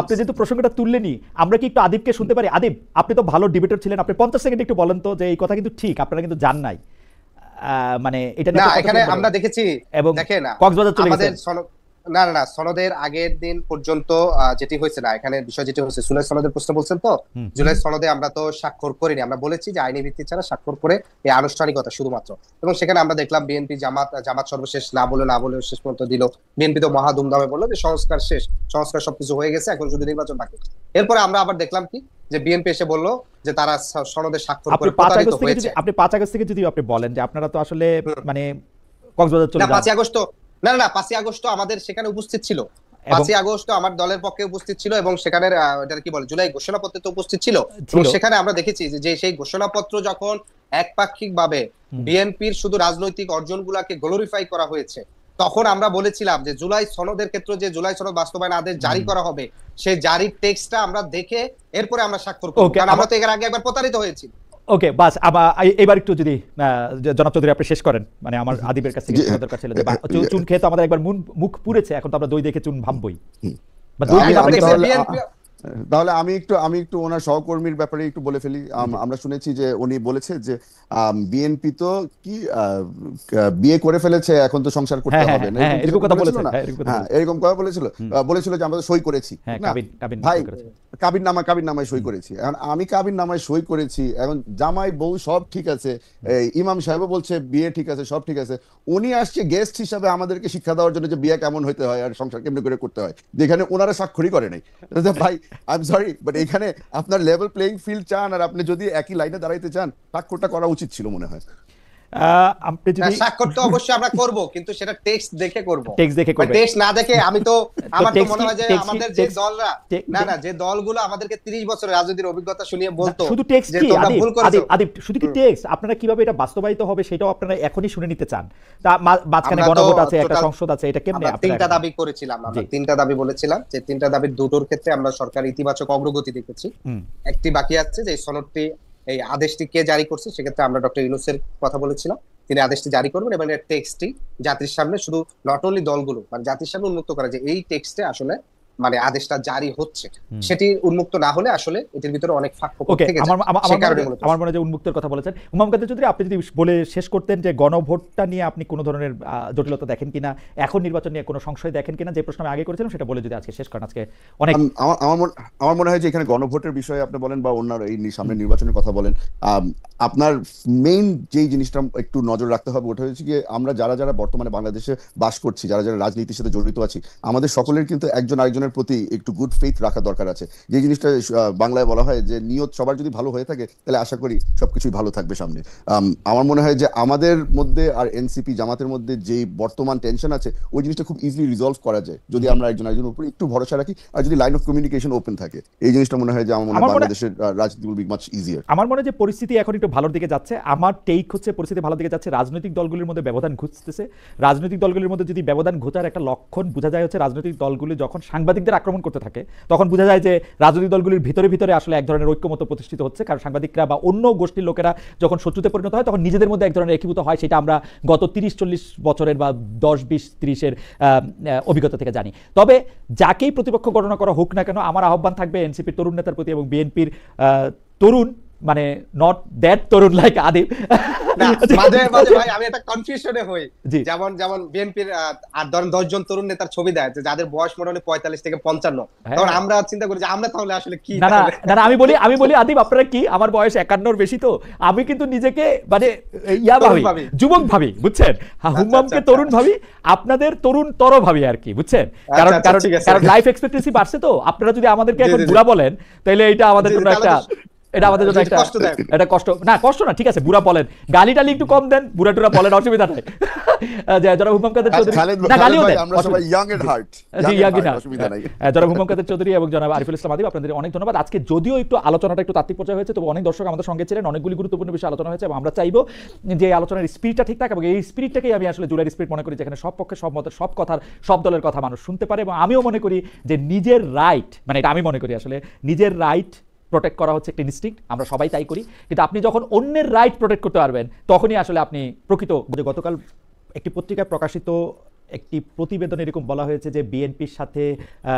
আপনি যেহেতু প্রসঙ্গটা তুললেনি, আমরা কি একটু আদিবকে শুনতে পারি? আদিব, আপনি তো ভালো ডিবেটর ছিলেন, আপনি 50 সেকেন্ড একটু বলেন তো যে এই কথা কিন্তু ঠিক, আপনারা কিন্তু জান নাই, মানে এটা না, এখানে আমরা দেখেছি, দেখেন কক্সবাজার চলে গেছে। না না না, সনদের আগের দিন পর্যন্ত যেটি হয়েছে না, এখানে বিষয় যেটি হয়েছে জুলাই সনদের প্রশ্ন বলছেন তো, জুলাই সনদে আমরা তো স্বাক্ষর করিনি। আমরা বলেছি যে আইনি ভিত্তি ছাড়া স্বাক্ষর করে এই আনুষ্ঠানিকতা শুধুমাত্র, এবং সেখানে আমরা দেখলাম বিএনপি জামাত সর্বশেষ না বলে শেষ পর্যন্ত দিল। বিএনপি তো মহা ধুমধামে বললো যে সংস্কার শেষ, সংস্কার সবকিছু হয়ে গেছে, এখন শুধু নির্বাচন বাকি। এরপরে আমরা আবার দেখলাম কি যে বিএনপি এসে বললো যে তারা সনদে স্বাক্ষর করে প্রতারিত হয়েছে। আপনি 5 আগস্ট থেকে যদি আপনি বলেন যে আপনারা তো আসলে মানে কক্সবাজার চলে যান। 5 আগস্ট না, 5 আগস্ট আমাদের সেখানে উপস্থিত ছিল, 5 আগস্ট আমার দলের পক্ষে উপস্থিত ছিল, এবং সেখানে এটা কি বলে জুলাই ঘোষণাপত্রে তো উপস্থিত ছিল। এবং সেখানে আমরা দেখেছি যে সেই ঘোষণাপত্র যখন একপাক্ষিক ভাবে বিএনপির শুধু রাজনৈতিক অর্জনগুলোকে গ্লোরিফাই করা হয়েছে, তখন আমরা বলেছিলাম যে জুলাই সনদের ক্ষেত্রে যে জুলাই সনদ বাস্তবায়ন আদেশ জারি করা হবে, সেই জারির টেক্সটটা আমরা দেখে এরপরে আমরা স্বাক্ষর করব, কারণ আমরা তো এর আগে একবার প্রতারিত হয়েছি। ওকে, বাস এবার একটু যদি জনাব চৌধুরী আপনি শেষ করেন, মানে আমার আদিবের কাছ থেকে দরকার ছিল যে চুন খেয়ে তো আমাদের একবার মুখ পুড়েছে, এখন তো আমরা দই দেখে চুন ভাববই। তাহলে আমি একটু ওনার সহকর্মীর ব্যাপারে একটু বলে ফেলি। আমরা শুনেছি যে উনি বলেছে যে বিএনপি তো কি বিয়ে করে ফেলেছে, এখন তো সংসার করতে হবে না, এরকম কথা বলেছিল না? হ্যাঁ, এরকম কথা বলেছিল যে আমরা সই করেছি না ভাই, কাবির নামায় সই করেছি। এখন আমি কাবির নামায় সই করেছি, এখন জামাই বউ সব ঠিক আছে, ইমাম সাহেবও বলছে বিয়ে ঠিক আছে, সব ঠিক আছে, উনি আসছে গেস্ট হিসাবে আমাদেরকে শিক্ষা দেওয়ার জন্য যে বিয়ে কেমন হইতে হয় আর সংসার কেমন করে করতে হয়, যেখানে ওনারা স্বাক্ষরই করে নাই। ভাই আই এম সরি, বাট এখানে আপনার লেভেল প্লেইং ফিল্ড চান, আর আপনি যদি একই লাইনে দাঁড়াইতে চান, স্বাক্ষরটা করা উচিত ছিল মনে হয়। আপনি যদি স্বাক্ষর তো অবশ্যই আমরা করব, কিন্তু সেটা টেক্সট দেখে করব, টেক্সট দেখে করবেন। টেক্সট না দেখে আমি তো আমার তো মনে হয় যে text আমাদের কি- যে text- দলরা text- না যে দলগুলো আমাদেরকে 30 বছরের রাজনীতির অভিজ্ঞতা শুনিয়ে বলতো শুধু টেক্সট যে কি তোমরা ভুল করেছো, আদিব শুধু কি টেক্সট, আপনারা কিভাবে এটা বাস্তবায়িত হবে সেটাও আপনারা এখনই শুনে নিতে চান? তা মাঝখানে আমরা তো গণভোট আছে, একটা total- সংসদ আছে, এটা কেমনে আমরা তিনটা দাবি করেছিলাম, আমরা জি। তিনটা দাবি বলেছিলাম, যে তিনটা দাবির দুটোর ক্ষেত্রে আমরা সরকার ইতিবাচক অগ্রগতি দেখেছি। একটি বাকি আছে, যে এই সনদটি, এই আদেশটি কে জারি করছে, সেক্ষেত্রে আমরা ডক্টর ইউনূসের কথা বলেছিলাম, তিনি আদেশটি জারি করবেন এবং এর টেক্সটটি জাতির সামনে, শুধু নট অনলি দলগুলো, মানে জাতির সামনে উন্মুক্ত করা, যে এই টেক্সটে আসলে মানে আদেশটা জারি হচ্ছে, সেটি উন্মুক্ত না হলে আসলে এটির ভিতরে অনেক ফাঁক ফোকর থেকে যায়। সে কারণে মূলত আমার মনে হয় যে উন্মুক্তের কথা বলেছেন। হুমায়ুন কাদের চৌধুরী, আপনি যদি বলে শেষ করতেন যে গণভোটটা নিয়ে আপনি কোনো ধরনের জটিলতা দেখেন কিনা, এখন নির্বাচন নিয়ে কোনো সংশয় দেখেন কিনা, যে প্রশ্ন আমি আগে করেছিলাম সেটা বলে যদি আজকে শেষ করেন। আজকে অনেক আমার মনে হয় যে এখানে গণভোটের বিষয়ে আপনি বলেন বা অন্য এই সামনে নির্বাচনের কথা বলেন, আপনার মেইন যেই জিনিসটা একটু নজর রাখতে হবে ওটা হচ্ছে গিয়ে, আমরা যারা যারা বর্তমানে বাংলাদেশে বাস করছি, যারা যারা রাজনীতির সাথে জড়িত আছি, আমাদের সকলের কিন্তু একজন আরেকজনের প্রতি একটু গুড ফেইথ রাখা দরকার আছে। যে জিনিসটা বাংলায় বলা হয় যে নিয়ত সবার যদি ভালো হয়ে থাকে, তাহলে আশা করি সবকিছুই ভালো থাকবে সামনে। আমার মনে হয় যে আমাদের মধ্যে আর এনসিপি জামাতের মধ্যে যে বর্তমান টেনশন আছে, ওই জিনিসটা খুব ইজিলি রিজলভ করা যায় যদি আমরা একজন আরেকজনের উপর একটু ভরসা রাখি, আর যদি লাইন অফ কমিউনিকেশন ওপেন থাকে। এই জিনিসটা মনে হয় যে আমার মনে হয় বাংলাদেশের রাজনীতি উইল বি মাচ ইজিয়ার। আমার মনে হয় যে পরিস্থিতি এখন একটু ভালোর দিকে যাচ্ছে। আমার টেক হচ্ছে পরিস্থিতি ভালোর দিকে যাচ্ছে। রাজনৈতিক দলগুলির মধ্যে ব্যবধান ঘুচতেছে। রাজনৈতিক দলগুলির মধ্যে যদি ব্যবধান ঘোচার একটা লক্ষণ বোঝা যায় হচ্ছে, রাজনৈতিক দলগুলি যখন সাংবাদিকদের আক্রমণ করতে থাকে, তখন বোঝা যায় যে রাজনৈতিক দলগুলির ভিতরে ভিতরে আসলে এক ধরনের ঐক্যমত প্রতিষ্ঠিত হচ্ছে। কারণ সাংবাদিকরা বা অন্য গোষ্ঠীর লোকেরা যখন শত্রুতে পরিণত হয়, তখন নিজেদের মধ্যে এক ধরনের একীভূত হয়। সেটা আমরা গত 30-40 বছরের বা 10-20-30-এর অভিজ্ঞতা থেকে জানি। তবে যাকেই প্রতিপক্ষ গণনা করা হোক না কেন, আমার আহ্বান থাকবে এনসিপির তরুণ নেতার প্রতি এবং বিএনপির তরুণ, মানে not that Tarun like Adib. মাঝে মাঝে ভাই আমি একটা কনফিউশনে হই, জি। যেমন বিএনপির আর ধরেন 10 জন তরুণ নেতার ছবি দেয়, যে যাদের বয়স মোটামুটি 45 থেকে 55, তখন আমরা চিন্তা করি যে আমরা তাহলে আসলে কি। না আমি বলি আদিব, আপনারা কি, আমার বয়স 51-র বেশি, তো আমি কিন্তু নিজেকে মানে ভাবি, যুবক ভাবি, বুঝছেন? হুম্মামকে তরুণ ভাবি, আপনাদের তরুণ তর ভাবি আর কি, বুঝছেন? কারণ লাইফ এক্সপেক্টেন্সি বাড়ছে, তো আপনারা যদি আমাদেরকে এখন বুড়া বলেন, তাহলে এটা আমাদের জন্য একটা, এটা আমাদের জন্য একটা কষ্ট না, কষ্ট না, ঠিক আছে, বুড়া বলেন, গালি টালি একটু কম দেন, বুড়া টুরা বলেন, অসুবিধা নাই। যারা হুমাম কাদের চৌধুরী, না গালিও দেন, আমরা সবাই ইয়াং এট হার্ট, অসুবিধা নাই। যারা হুমাম কাদের চৌধুরী এবং জনাব আরিফুল ইসলাম আদিব, আপনাদের অনেক ধন্যবাদ। আজকে যদিও একটু আলোচনাটা একটু তাত্ত্বিক পর্যায়ে হয়েছে, তবে অনেক দর্শক আমাদের সঙ্গে ছিলেন, অনেকগুলি গুরুত্বপূর্ণ বিষয়ে আলোচনা হয়েছে, এবং আমরা চাইবো যে এই আলোচনার স্পিরিটটা ঠিক থাকে, এবং এই স্পিরিটটাকেই আমি আসলে জুলাইয়ের স্পিরিট মনে করি, যেখানে সব পক্ষে সব মতের সব কথার সব দলের কথা মানুষ শুনতে পারে। এবং আমিও মনে করি যে নিজের রাইট, মানে এটা আমি মনে করি আসলে নিজের রাইট প্রোটেক্ট করা হচ্ছে একটা ইনস্টিংক্ট, আমরা সবাই তাই করি, কিন্তু আপনি যখন অন্যের রাইট প্রোটেক্ট করতে পারবেন, তখনই আসলে আপনি প্রকৃত। গতকাল একটি পত্রিকায় প্রকাশিত একটি প্রতিবেদন এরকম বলা হয়েছে যে বিএনপির সাথে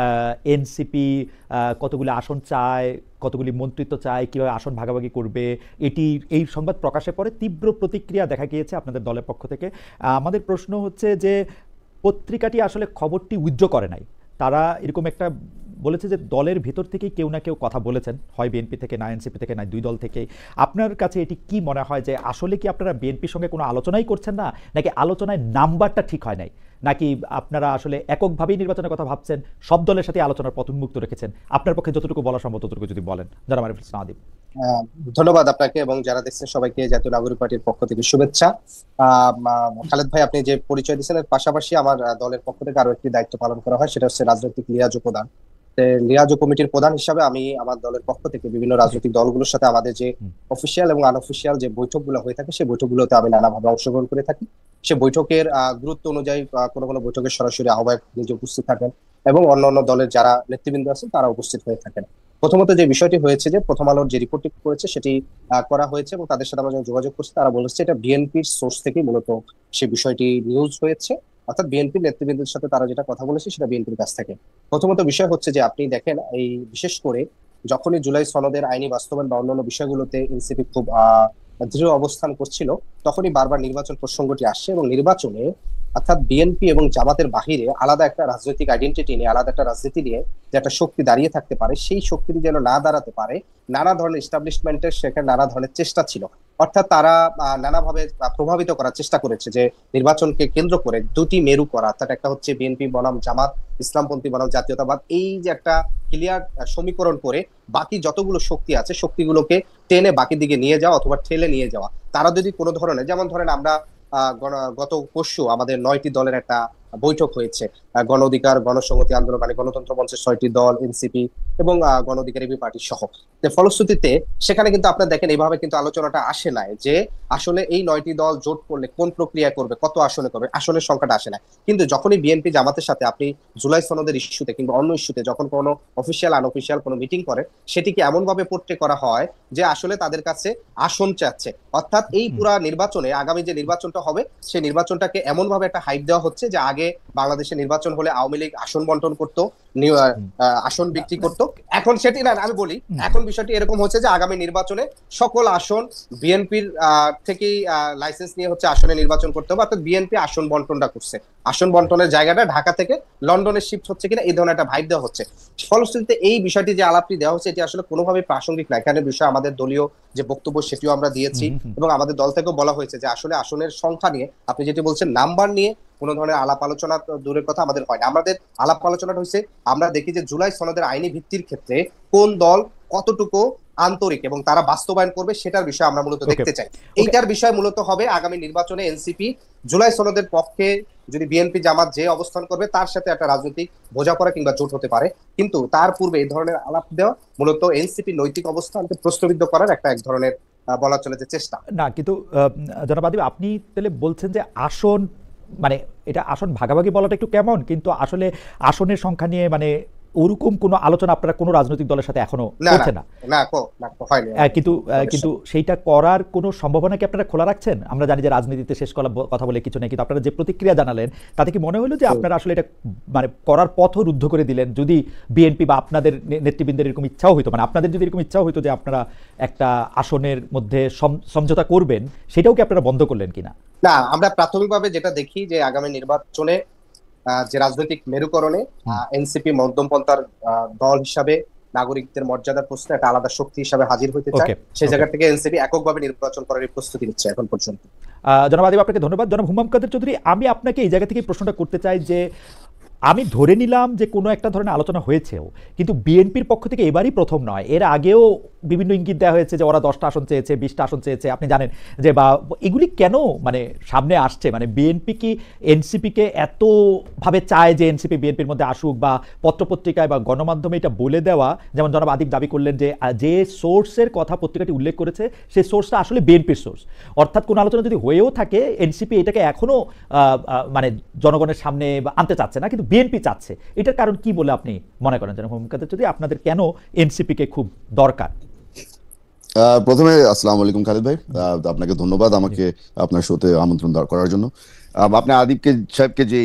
এনসিপি কতগুলি আসন চায়, কতগুলি মন্ত্রিত্ব চায়, কীভাবে আসন ভাগাভাগি করবে, এই সংবাদ প্রকাশের পরে তীব্র প্রতিক্রিয়া দেখা গিয়েছে আপনাদের দলের পক্ষ থেকে। আমাদের প্রশ্ন হচ্ছে যে পত্রিকাটি আসলে খবরটি উইথড্র করে নাই, তারা এরকম একটা বলেছে যে দলের ভিতর থেকেই কেউ না কেউ কথা বলেছেন, হয় বিএনপি থেকে, না এনসিপি থেকে, না দুই দল থেকেই। আপনার কাছে এটি কি মনে হয় যে আসলে কি আপনারা বিএনপির সঙ্গে কোনো আলোচনাই করছেন না, নাকি আলোচনায় নাম্বারটা ঠিক হয় নাই, নাকি আপনারা আসলে এককভাবেই নির্বাচনের কথা ভাবছেন, সব দলের সাথে আলোচনার পথ উন্মুক্ত রেখেছেন? আপনার পক্ষে যতটুকু বলা সম্ভব ততটুকু যদি বলেন, যারা আরিফুল ইসলাম আদিব। ধন্যবাদ আপনাকে এবং যারা দেখছেন সবাইকে জাতীয় নাগরিক পার্টির পক্ষ থেকে শুভেচ্ছা। খালেদ ভাই, আপনি যে পরিচয় দিয়েছেন, এর পাশাপাশি আমার দলের পক্ষ থেকে আরো একটি দায়িত্ব পালন করা হয়, সেটা হচ্ছে রাজনৈতিক লিয়াজো প্রদান। লিয়াজো কমিটির প্রধান হিসাবে আমি আমার দলের পক্ষ থেকে বিভিন্ন রাজনৈতিক দলগুলোর সাথে আমাদের যে অফিসিয়াল এবং আনঅফিসিয়াল যে বৈঠকগুলো হয়ে থাকে, সেই বৈঠকগুলোতে আমি নানাভাবে অংশগ্রহণ করে থাকি। সে বৈঠকের গুরুত্ব অনুযায়ী কোনো কোনো বৈঠকের সরাসরি আহ্বায়ক নিজে উপস্থিত থাকেন এবং অন্যান্য দলের যারা নেতৃবৃন্দ আছেন তারা উপস্থিত হয়ে থাকেন। প্রথমত যে বিষয়টি হয়েছে যে প্রথম আলোর যে রিপোর্টটি করেছে সেটি করা হয়েছে এবং তাদের সাথে আমরা যখন যোগাযোগ করছি, তারা বলেছে এটা বিএনপির সোর্স থেকে মূলত সেই বিষয়টি নিউজ হয়েছে, অর্থাৎ বিএনপির নেতৃবৃন্দের সাথে তারা যেটা কথা বলেছে সেটা বিএনপির কাছ থেকে। প্রথমত বিষয় হচ্ছে যে আপনি দেখেন, এই বিশেষ করে যখনই জুলাই সনদের আইনি বাস্তবায়ন বা অন্যান্য বিষয়গুলোতে এনসিপি খুব দৃঢ় অবস্থান করছিল, তখনই বারবার নির্বাচন প্রসঙ্গটি আসছে এবং নির্বাচনে অর্থাৎ বিএনপি এবং জামাতের বাহিরে আলাদা একটা রাজনৈতিক আইডেন্টিটি নিয়ে, আলাদা একটা রাজনীতি নিয়ে যে একটা শক্তি দাঁড়িয়ে থাকতে পারে, সেই শক্তিটি যেন না দাঁড়াতে পারে, নানা ধরনের এস্টাবলিশমেন্টের সেখানে নানা ধরনের চেষ্টা ছিল। অর্থাৎ তারা নানাভাবে প্রভাবিত করার চেষ্টা করেছে যে নির্বাচনকে কেন্দ্র করে দুটি মেরু করা, অর্থাৎ একটা হচ্ছে বিএনপি বনাম জামাত, ইসলামপন্থী বনাম জাতীয়তাবাদ, এই যে একটা ক্লিয়ার সমীকরণ করে বাকি যতগুলো শক্তি আছে শক্তিগুলোকে টেনে বাকি দিকে নিয়ে যাওয়া অথবা ঠেলে নিয়ে যাওয়া। তারা যদি কোনো ধরনের, যেমন ধরেন আমরা গত পরশু আমাদের 9টি দলের একটা বৈঠক হয়েছে, গণ অধিকার, গণসংহতি আন্দোলন মানে গণতন্ত্র মঞ্চের 6টি দল, এনসিপি এবং গণ অধিকার এবি পার্টি সহ। ফলশ্রুতিতে সেখানে কিন্তু আপনারা দেখেন এইভাবে কিন্তু আলোচনাটা আসে নাই যে আসলে এই 9টি দল জোট করলে কোন প্রক্রিয়া করবে, কত আসনে করবে, আসনের সংখ্যাটা আসে না। কিন্তু যখনই বিএনপি জামাতের সাথে আপনি জুলাই সনদের ইস্যুতে কিংবা অন্য ইস্যুতে যখন কোনো অফিসিয়াল আনঅফিসিয়াল কোনো মিটিং করে, সেটিকে এমন ভাবে পোর্ট্রে করা হয় যে আসলে তাদের কাছে আসন চাচ্ছে। অর্থাৎ এই পুরা নির্বাচনে, আগামী যে নির্বাচনটা হবে সেই নির্বাচনটাকে এমন ভাবে একটা হাইপ দেওয়া হচ্ছে যে আগে বাংলাদেশে নির্বাচন হলে আওয়ামী লীগ আসন বন্টন করতো, আসন বিক্রি করতো। এখন সেটি না, আমি বলি এখন বিষয়টি এরকম হচ্ছে যে আগামী নির্বাচনে সকল আসন বিএনপির থেকেই লাইসেন্স নিয়ে হচ্ছে আসনে নির্বাচন করতে হবে। অর্থাৎ বিএনপি আসন বন্টনটা করছে, আসন বন্টনের জায়গাটা ঢাকা থেকে লন্ডনে শিফট হচ্ছে কিনা এই ধরনের একটা ভাইব দেওয়া হচ্ছে। ফলশ্রুতিতে এই বিষয়টি যে আলাপটি দেওয়া হচ্ছে এটি আসলে কোনোভাবে প্রাসঙ্গিক না। এখানে বিষয় আমাদের দলীয় যে বক্তব্য সেটিও আমরা দিয়েছি এবং আমাদের দল থেকেও বলা হয়েছে যে আসলে আসনের সংখ্যা নিয়ে, আপনি যেটি বলছেন নাম্বার নিয়ে কোনো ধরনের আলাপ আলোচনা দূরের কথা আমাদের হয় না। আমাদের আলাপ আলোচনাটা হচ্ছে আমরা দেখি যে জুলাই সনদের আইনি ভিত্তির ক্ষেত্রে কোন দল কতটুকু আন্তরিক এবং তারা বাস্তবায়ন করবে সেটার বিষয় আমরা মূলত দেখতে চাই। এইটার বিষয় মূলত হবে আগামী নির্বাচনে এনসিপি জুলাই সনদের পক্ষে যদি বিএনপি জামাত যে অবস্থান করবে তার সাথে একটা রাজনৈতিক বোঝাপড়া কিংবা জোট হতে পারে। কিন্তু তার পূর্বে এই ধরনের আলাপ দেওয়া মূলত এনসিপি নৈতিক অবস্থানকে প্রশ্নবিদ্ধ করার একটা এক ধরনের বলা চলে যে চেষ্টা। না, কিন্তু জনাব আদিব, আপনি তাহলে বলছেন যে আসন মানে এটা আসন ভাগাভাগি বলাটা একটু কেমন, কিন্তু আসলে আসনের সংখ্যা নিয়ে মানে ওরকম কোনো আলোচনা আপনারা কোনো রাজনৈতিক দলের সাথে এখনো হচ্ছে না? কিন্তু সেইটা করার কোনো সম্ভাবনা কি আপনারা খোলা রাখছেন? আমরা জানি যে রাজনীতিতে শেষ করার কথা বলে কিছু নেই, কিন্তু আপনারা যে প্রতিক্রিয়া জানালেন তাতে কি মনে হলো যে আপনারা আসলে এটা মানে করার পথও রুদ্ধ করে দিলেন? যদি বিএনপি বা আপনাদের নেতৃবৃন্দের এরকম ইচ্ছাও হইতো, মানে আপনাদের যদি এরকম ইচ্ছাও হইতো যে আপনারা একটা আসনের মধ্যে সমঝোতা করবেন, সেটাও কি আপনারা বন্ধ করলেন কিনা? না, আমরা প্রাথমিকভাবে যেটা দেখি যে আগামী নির্বাচনে যে রাজনৈতিক মেরুকরণে এনসিপি মধ্যমপন্থার দল হিসাবে নাগরিকদের মর্যাদার প্রশ্নে একটা আলাদা শক্তি হিসাবে হাজির হতে চায়। সেই জায়গা থেকে এনসিপি এককভাবে নির্বাচন করার প্রস্তুতি নিচ্ছে এখন পর্যন্ত। জনাব আদিব, আপনাকে ধন্যবাদ। জনাব হুমাম কাদের চৌধুরী, আমি আপনাকে এই জায়গা থেকে প্রশ্নটা করতে চাই যে আমি ধরে নিলাম যে কোনো একটা ধরনের আলোচনা হয়েছেও, কিন্তু বিএনপির পক্ষ থেকে এবারই প্রথম নয়, এর আগেও বিভিন্ন ইঙ্গিত দেওয়া হয়েছে যে ওরা 10টা আসন চেয়েছে, 20টা আসন চেয়েছে, আপনি জানেন যে, বা এগুলি কেন মানে সামনে আসছে? মানে বিএনপি কি এনসিপিকে এতভাবে চায় যে এনসিপি বিএনপির মধ্যে আসুক, বা পত্রপত্রিকায় বা গণমাধ্যমে এটা বলে দেওয়া, যেমন জনাব আদিব দাবি করলেন যে যে সোর্সের কথা পত্রিকাটি উল্লেখ করেছে সেই সোর্সটা আসলে বিএনপির সোর্স। অর্থাৎ কোনো আলোচনা যদি হয়েও থাকে এনসিপি এটাকে এখনও মানে জনগণের সামনে আনতে চাচ্ছে না, কিন্তু বিএনপি চাচ্ছে। এটার কারণ কি বলে আপনি মনে করেন জনাব হুমাম কাদের চৌধুরী? আপনাদের কেন এনসিপিকে খুব দরকার? প্রথমে আসসালামু আলাইকুম খালিদ ভাই, আপনাকে ধন্যবাদ আমাকে আপনার শোতে আমন্ত্রণ করার জন্য। আপনি আদিবকে সাহেবকে যে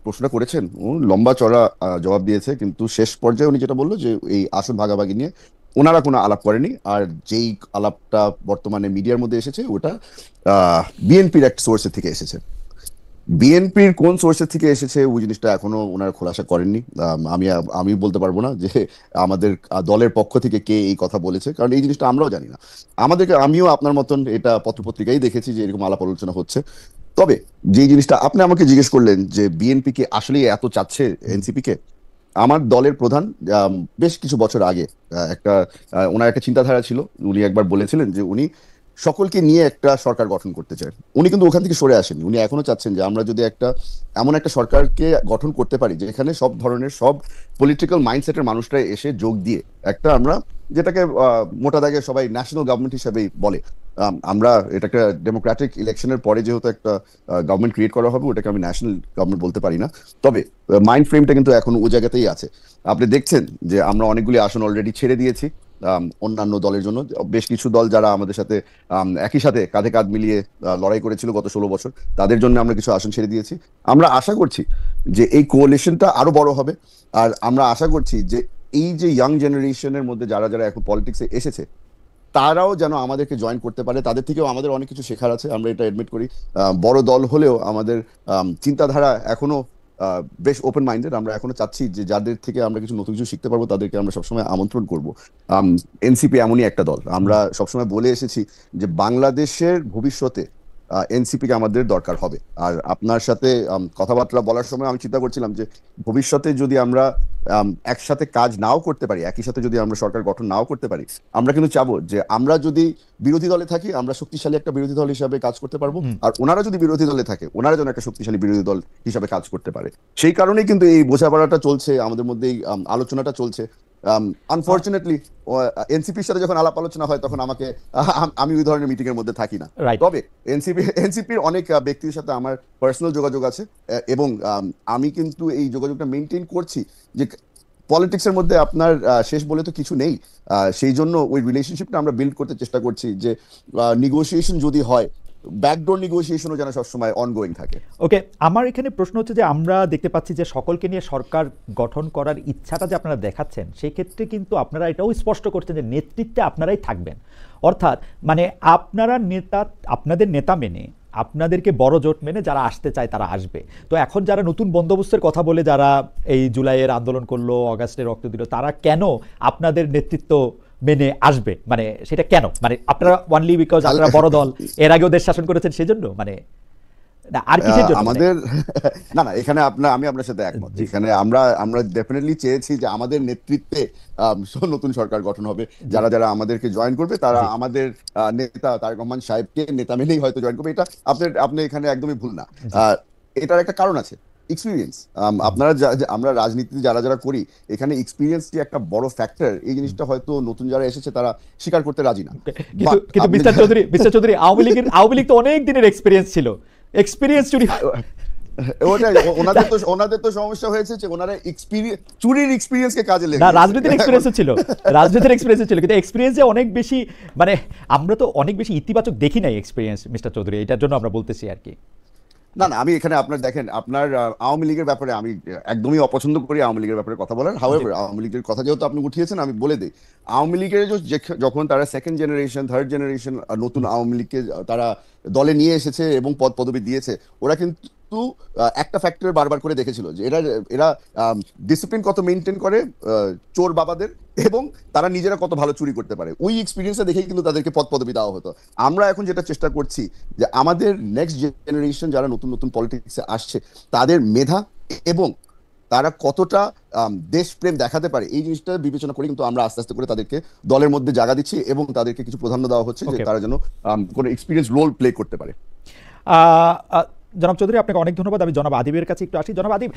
প্রশ্নটা করেছেন লম্বা চড়া জবাব দিয়েছে, কিন্তু শেষ পর্যায়ে উনি যেটা বললো যে এই আসন ভাগাভাগি নিয়ে ওনারা কোনো আলাপ করেনি, আর যেই আলাপটা বর্তমানে মিডিয়ার মধ্যে এসেছে ওটা বিএনপির একটা সোর্সের থেকে এসেছে। বিএনপির কোন সোর্সের থেকে এসেছে ওই জিনিসটা এখনো ওনারা খোলাসা করেননি। আমি বলতে পারবো না যে আমাদের দলের পক্ষ থেকে কে এই কথা বলেছে, কারণ এই জিনিসটা আমরাও জানি না। আমিও আপনার মতন এটা পত্রপত্রিকায় দেখেছি যে এরকম আলাপ আলোচনা হচ্ছে। তবে যে জিনিসটা আপনি আমাকে জিজ্ঞেস করলেন যে বিএনপি কে আসলে এত চাচ্ছে এনসিপি কে, আমার দলের প্রধান বেশ কিছু বছর আগে ওনার একটা চিন্তাধারা ছিল। উনি একবার বলেছিলেন যে উনি সকলকে নিয়ে একটা সরকার গঠন করতে চায়। উনি কিন্তু ওখান থেকে সরে আসেনি, উনি এখনো চাচ্ছেন যে আমরা যদি এমন একটা সরকারকে গঠন করতে পারি যেখানে সব ধরনের সব পলিটিক্যাল মাইন্ডসেটের মানুষরা এসে যোগ দিয়ে আমরা যেটাকে মোটা দাগে সবাই ন্যাশনাল গভর্নমেন্ট হিসেবেই বলে, আমরা এটাকে ডেমোক্রেটিক ইলেকশনের পরে যেহেতু একটা গভর্নমেন্ট ক্রিয়েট করা হবে, ওটাকে আমি ন্যাশনাল গভর্নমেন্ট বলতে পারি না। তবে মাইন্ড ফ্রেমটা কিন্তু এখন ওই জায়গাতেই আছে। আপনি দেখছেন যে আমরা অনেকগুলি আসন অলরেডি ছেড়ে দিয়েছি অন্যান্য দলের জন্য। বেশ কিছু দল যারা আমাদের সাথে একই সাথে কাঁধে কাঁধ মিলিয়ে লড়াই করেছিল গত 16 বছর, তাদের জন্য আমরা কিছু আসন ছেড়ে দিয়েছি। আমরা আশা করছি যে এই কোয়ালিশনটা আরো বড় হবে, আর আমরা আশা করছি যে এই যে ইয়াং জেনারেশনের মধ্যে যারা যারা এখন পলিটিক্সে এসেছে তারাও যেন আমাদেরকে জয়েন করতে পারে। তাদের থেকেও আমাদের অনেক কিছু শেখার আছে, আমরা এটা এডমিট করি। বড় দল হলেও আমাদের চিন্তাধারা এখনো বেশ ওপেন মাইন্ডেড। আমরা এখনো চাচ্ছি যে যাদের থেকে আমরা কিছু নতুন কিছু শিখতে পারবো তাদেরকে আমরা সবসময় আমন্ত্রণ করব। এনসিপি এমনই একটা দল, আমরা সবসময় বলে এসেছি যে বাংলাদেশের ভবিষ্যতে এনসিপি কে আমাদের দরকার হবে। আর আপনার সাথে কথাবার্তা বলার সময় আমি চিন্তা করছিলাম যে ভবিষ্যতে যদি আমরা একসাথে কাজ নাও করতে পারি, একই সাথে যদি আমরা সরকার গঠন নাও করতে পারি, আমরা কিন্তু চাবো যে আমরা যদি বিরোধী দলে থাকি আমরা শক্তিশালী একটা বিরোধী দল হিসাবে কাজ করতে পারবো, আর ওনারা যদি বিরোধী দলে থাকে ওনারা যেন একটা শক্তিশালী বিরোধী দল হিসাবে কাজ করতে পারে। সেই কারণেই কিন্তু এই বোঝাপড়াটা চলছে আমাদের মধ্যে, এই আলোচনাটা চলছে। আনফরচুনেটলি এনসিপির সাথে যখন আলাপ আলোচনা হয় তখন আমি ওই ধরনের মিটিং এর মধ্যে থাকি না। তবে এনসিপির অনেক ব্যক্তির সাথে আমার পার্সোনাল যোগাযোগ আছে, এবং আমি কিন্তু এই যোগাযোগটা মেনটেন করছি যে পলিটিক্সের মধ্যে আপনার শেষ বলে তো কিছু নেই। সেই জন্য ওই রিলেশনশিপটা আমরা বিল্ড করতে চেষ্টা করছি যে নেগোসিয়েশন যদি হয়, ব্যাকডোর নেগোসিয়েশনও যেন সবসময় অনগোয়িং থাকে। ওকে, আমার এখানে প্রশ্ন হচ্ছে যে আমরা দেখতে পাচ্ছি যে সকলকে নিয়ে সরকার গঠন করার ইচ্ছাটা যে আপনারা দেখাচ্ছেন, সেই ক্ষেত্রে কিন্তু আপনারা এটাও স্পষ্ট করছেন যে নেতৃত্বে আপনারাই থাকবেন। অর্থাৎ মানে আপনাদের নেতা মেনে, আপনাদেরকে বড় জোট মেনে যারা আসতে চায় তারা আসবে। তো এখন যারা নতুন বন্দোবস্তের কথা বলে যারা এই জুলাইয়ের আন্দোলন করলো, অগাস্টে রক্ত দিল, তারা কেন আপনাদের নেতৃত্ব মেনে আসবে? মানে সেটা কেন? মানে আপনারা অনলি বিকজ আপনারা বড় দল, এর আগেও দেশ শাসন করেছেন সেজন্য, মানে আর কিসের জন্য? আমাদের না, এখানে আমি আপনার সাথে একমত। এখানে আমরা ডেফিনেটলি চেয়েছি যে আমাদের নেতৃত্বে নতুন সরকার গঠন হবে, যারা যারা আমাদেরকে জয়েন করবে তারা আমাদের নেতা তারেক রহমান সাহেবকে নেতা মেনেই হয়তো জয়েন করবে। এটা আপনি এখানে একদমই ভুল না। এটার একটা কারণ আছে, এক্সপিরিয়েন্স। আমরা রাজনীতিতে যারা যারা করি এখানে এক্সপিরিয়েন্সটি একটা বড় ফ্যাক্টর। এই জিনিসটা হয়তো নতুন যারা এসেছে তারা স্বীকার করতে রাজি না। কিন্তু মিস্টার চৌধুরী আওয়ামী লীগ তো অনেক দিনের এক্সপিরিয়েন্স ছিল, এক্সপিরিয়েন্স চুরি ওনাদের তো সমস্যা হয়েছে যে ওনারা চুরির এক্সপিরিয়েন্সকে কাজে লেগে, না রাজনীতির এক্সপিরিয়েন্স ছিল, কিন্তু এক্সপিরিয়েন্সে অনেক বেশি, মানে আমরা তো অনেক বেশি ইতিবাচক দেখি নাই এক্সপিরিয়েন্স মিস্টার চৌধুরী, এটার জন্য আমরা বলতেছি আর কি। না, আমি এখানে দেখেন আপনার আওয়ামী লীগের ব্যাপারে আমি একদমই অপছন্দ করি আওয়ামী লীগের ব্যাপারে কথা বলার। হাউএভার আওয়ামী লীগের কথা যেহেতু আপনি উঠিয়েছেন আমি বলে দিই, আওয়ামী লীগের যখন তারা সেকেন্ড জেনারেশন থার্ড জেনারেশন নতুন আওয়ামী লীগকে তারা দলে নিয়ে এসেছে এবং পদ পদবি দিয়েছে, ওরা কিন্তু একটা ফ্যাক্টর বারবার করে দেখেছিল যে এরা ডিসিপ্লিন কত মেনটেন করে চোর বাবাদের, এবং তারা নিজেরা কত ভালো চুরি করতে পারে। ওই এক্সপিরিয়েন্সটা দেখেই কিন্তু তাদেরকে পদ পদবি দেওয়া হতো। আমরা এখন যেটা চেষ্টা করছি যে আমাদের নেক্সট জেনারেশন যারা নতুন নতুন পলিটিক্সে আসছে তাদের মেধা এবং তারা কতটা দেশপ্রেম দেখাতে পারে এই জিনিসটা বিবেচনা করে কিন্তু আমরা আস্তে আস্তে করে তাদেরকে দলের মধ্যে জায়গা দিচ্ছি এবং তাদেরকে কিছু প্রাধান্য দেওয়া হচ্ছে যে তারা যেন কোনো এক্সপিরিয়েন্স রোল প্লে করতে পারে। জনাব চৌধুরী আপনাকে অনেক ধন্যবাদ। আমি জনাব আদিবের কাছে একটু আসি। জনাব আদিব,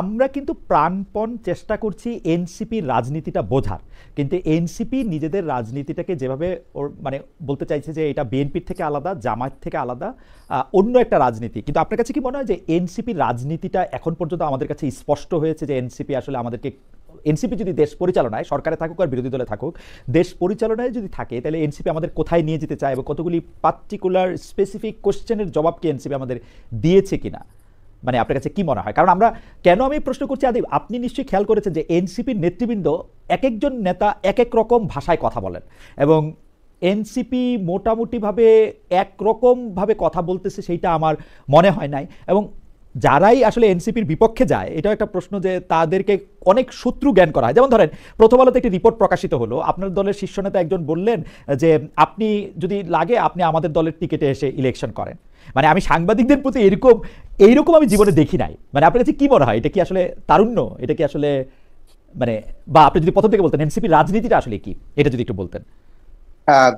আমরা কিন্তু প্রাণপণ চেষ্টা করছি এনসিপির রাজনীতিটা বোঝার, কিন্তু এনসিপি নিজেদের রাজনীতিটাকে যেভাবে মানে বলতে চাইছে যে এটা বিএনপির থেকে আলাদা, জামায়াত থেকে আলাদা, অন্য একটা রাজনীতি। কিন্তু আপনার কাছে কি মনে হয় যে এনসিপির রাজনীতিটা এখন পর্যন্ত আমাদের কাছে স্পষ্ট হয়েছে যে এনসিপি আসলে আমাদেরকে, এনসিপি যদি দেশ পরিচালনায়, সরকারে থাকুক আর বিরোধী দলে থাকুক, দেশ পরিচালনায় যদি থাকে তাহলে এনসিপি আমাদের কোথায় নিয়ে যেতে চায় এবং কতগুলি পার্টিকুলার স্পেসিফিক কোশ্চেনের জবাব কি এনসিপি আমাদের দিয়েছে কিনা, মানে আপনার কাছে কি মনে হয়? কারণ আমরা কেন আমি প্রশ্ন করছি আদিব, আপনি নিশ্চয়ই খেয়াল করেছেন যে এনসিপির নেতৃবৃন্দ এক একজন নেতা এক এক রকম ভাষায় কথা বলেন এবং এনসিপি মোটামুটিভাবে একরকমভাবে কথা বলতেছে সেইটা আমার মনে হয় নাই। এবং যারাই আসলে এনসিপির বিপক্ষে যায়, এটাও একটা প্রশ্ন যে তাদেরকে অনেক শত্রু জ্ঞান করা হয়। যেমন ধরেন প্রথম আলোতে একটি রিপোর্ট প্রকাশিত হলো, আপনার দলের শীর্ষ নেতা একজন বললেন যে আপনি যদি লাগে আপনি আমাদের দলের টিকিটে এসে ইলেকশন করেন। মানে আমি সাংবাদিকদের প্রতি এইরকম আমি জীবনে দেখি নাই। মানে আপনার কাছে কি মনে হয়, এটা কি আসলে তারুণ্য, এটা কি আসলে মানে, বা আপনি যদি প্রথম থেকে বলতেন এনসিপির রাজনীতিটা আসলে কি, এটা যদি একটু বলতেন।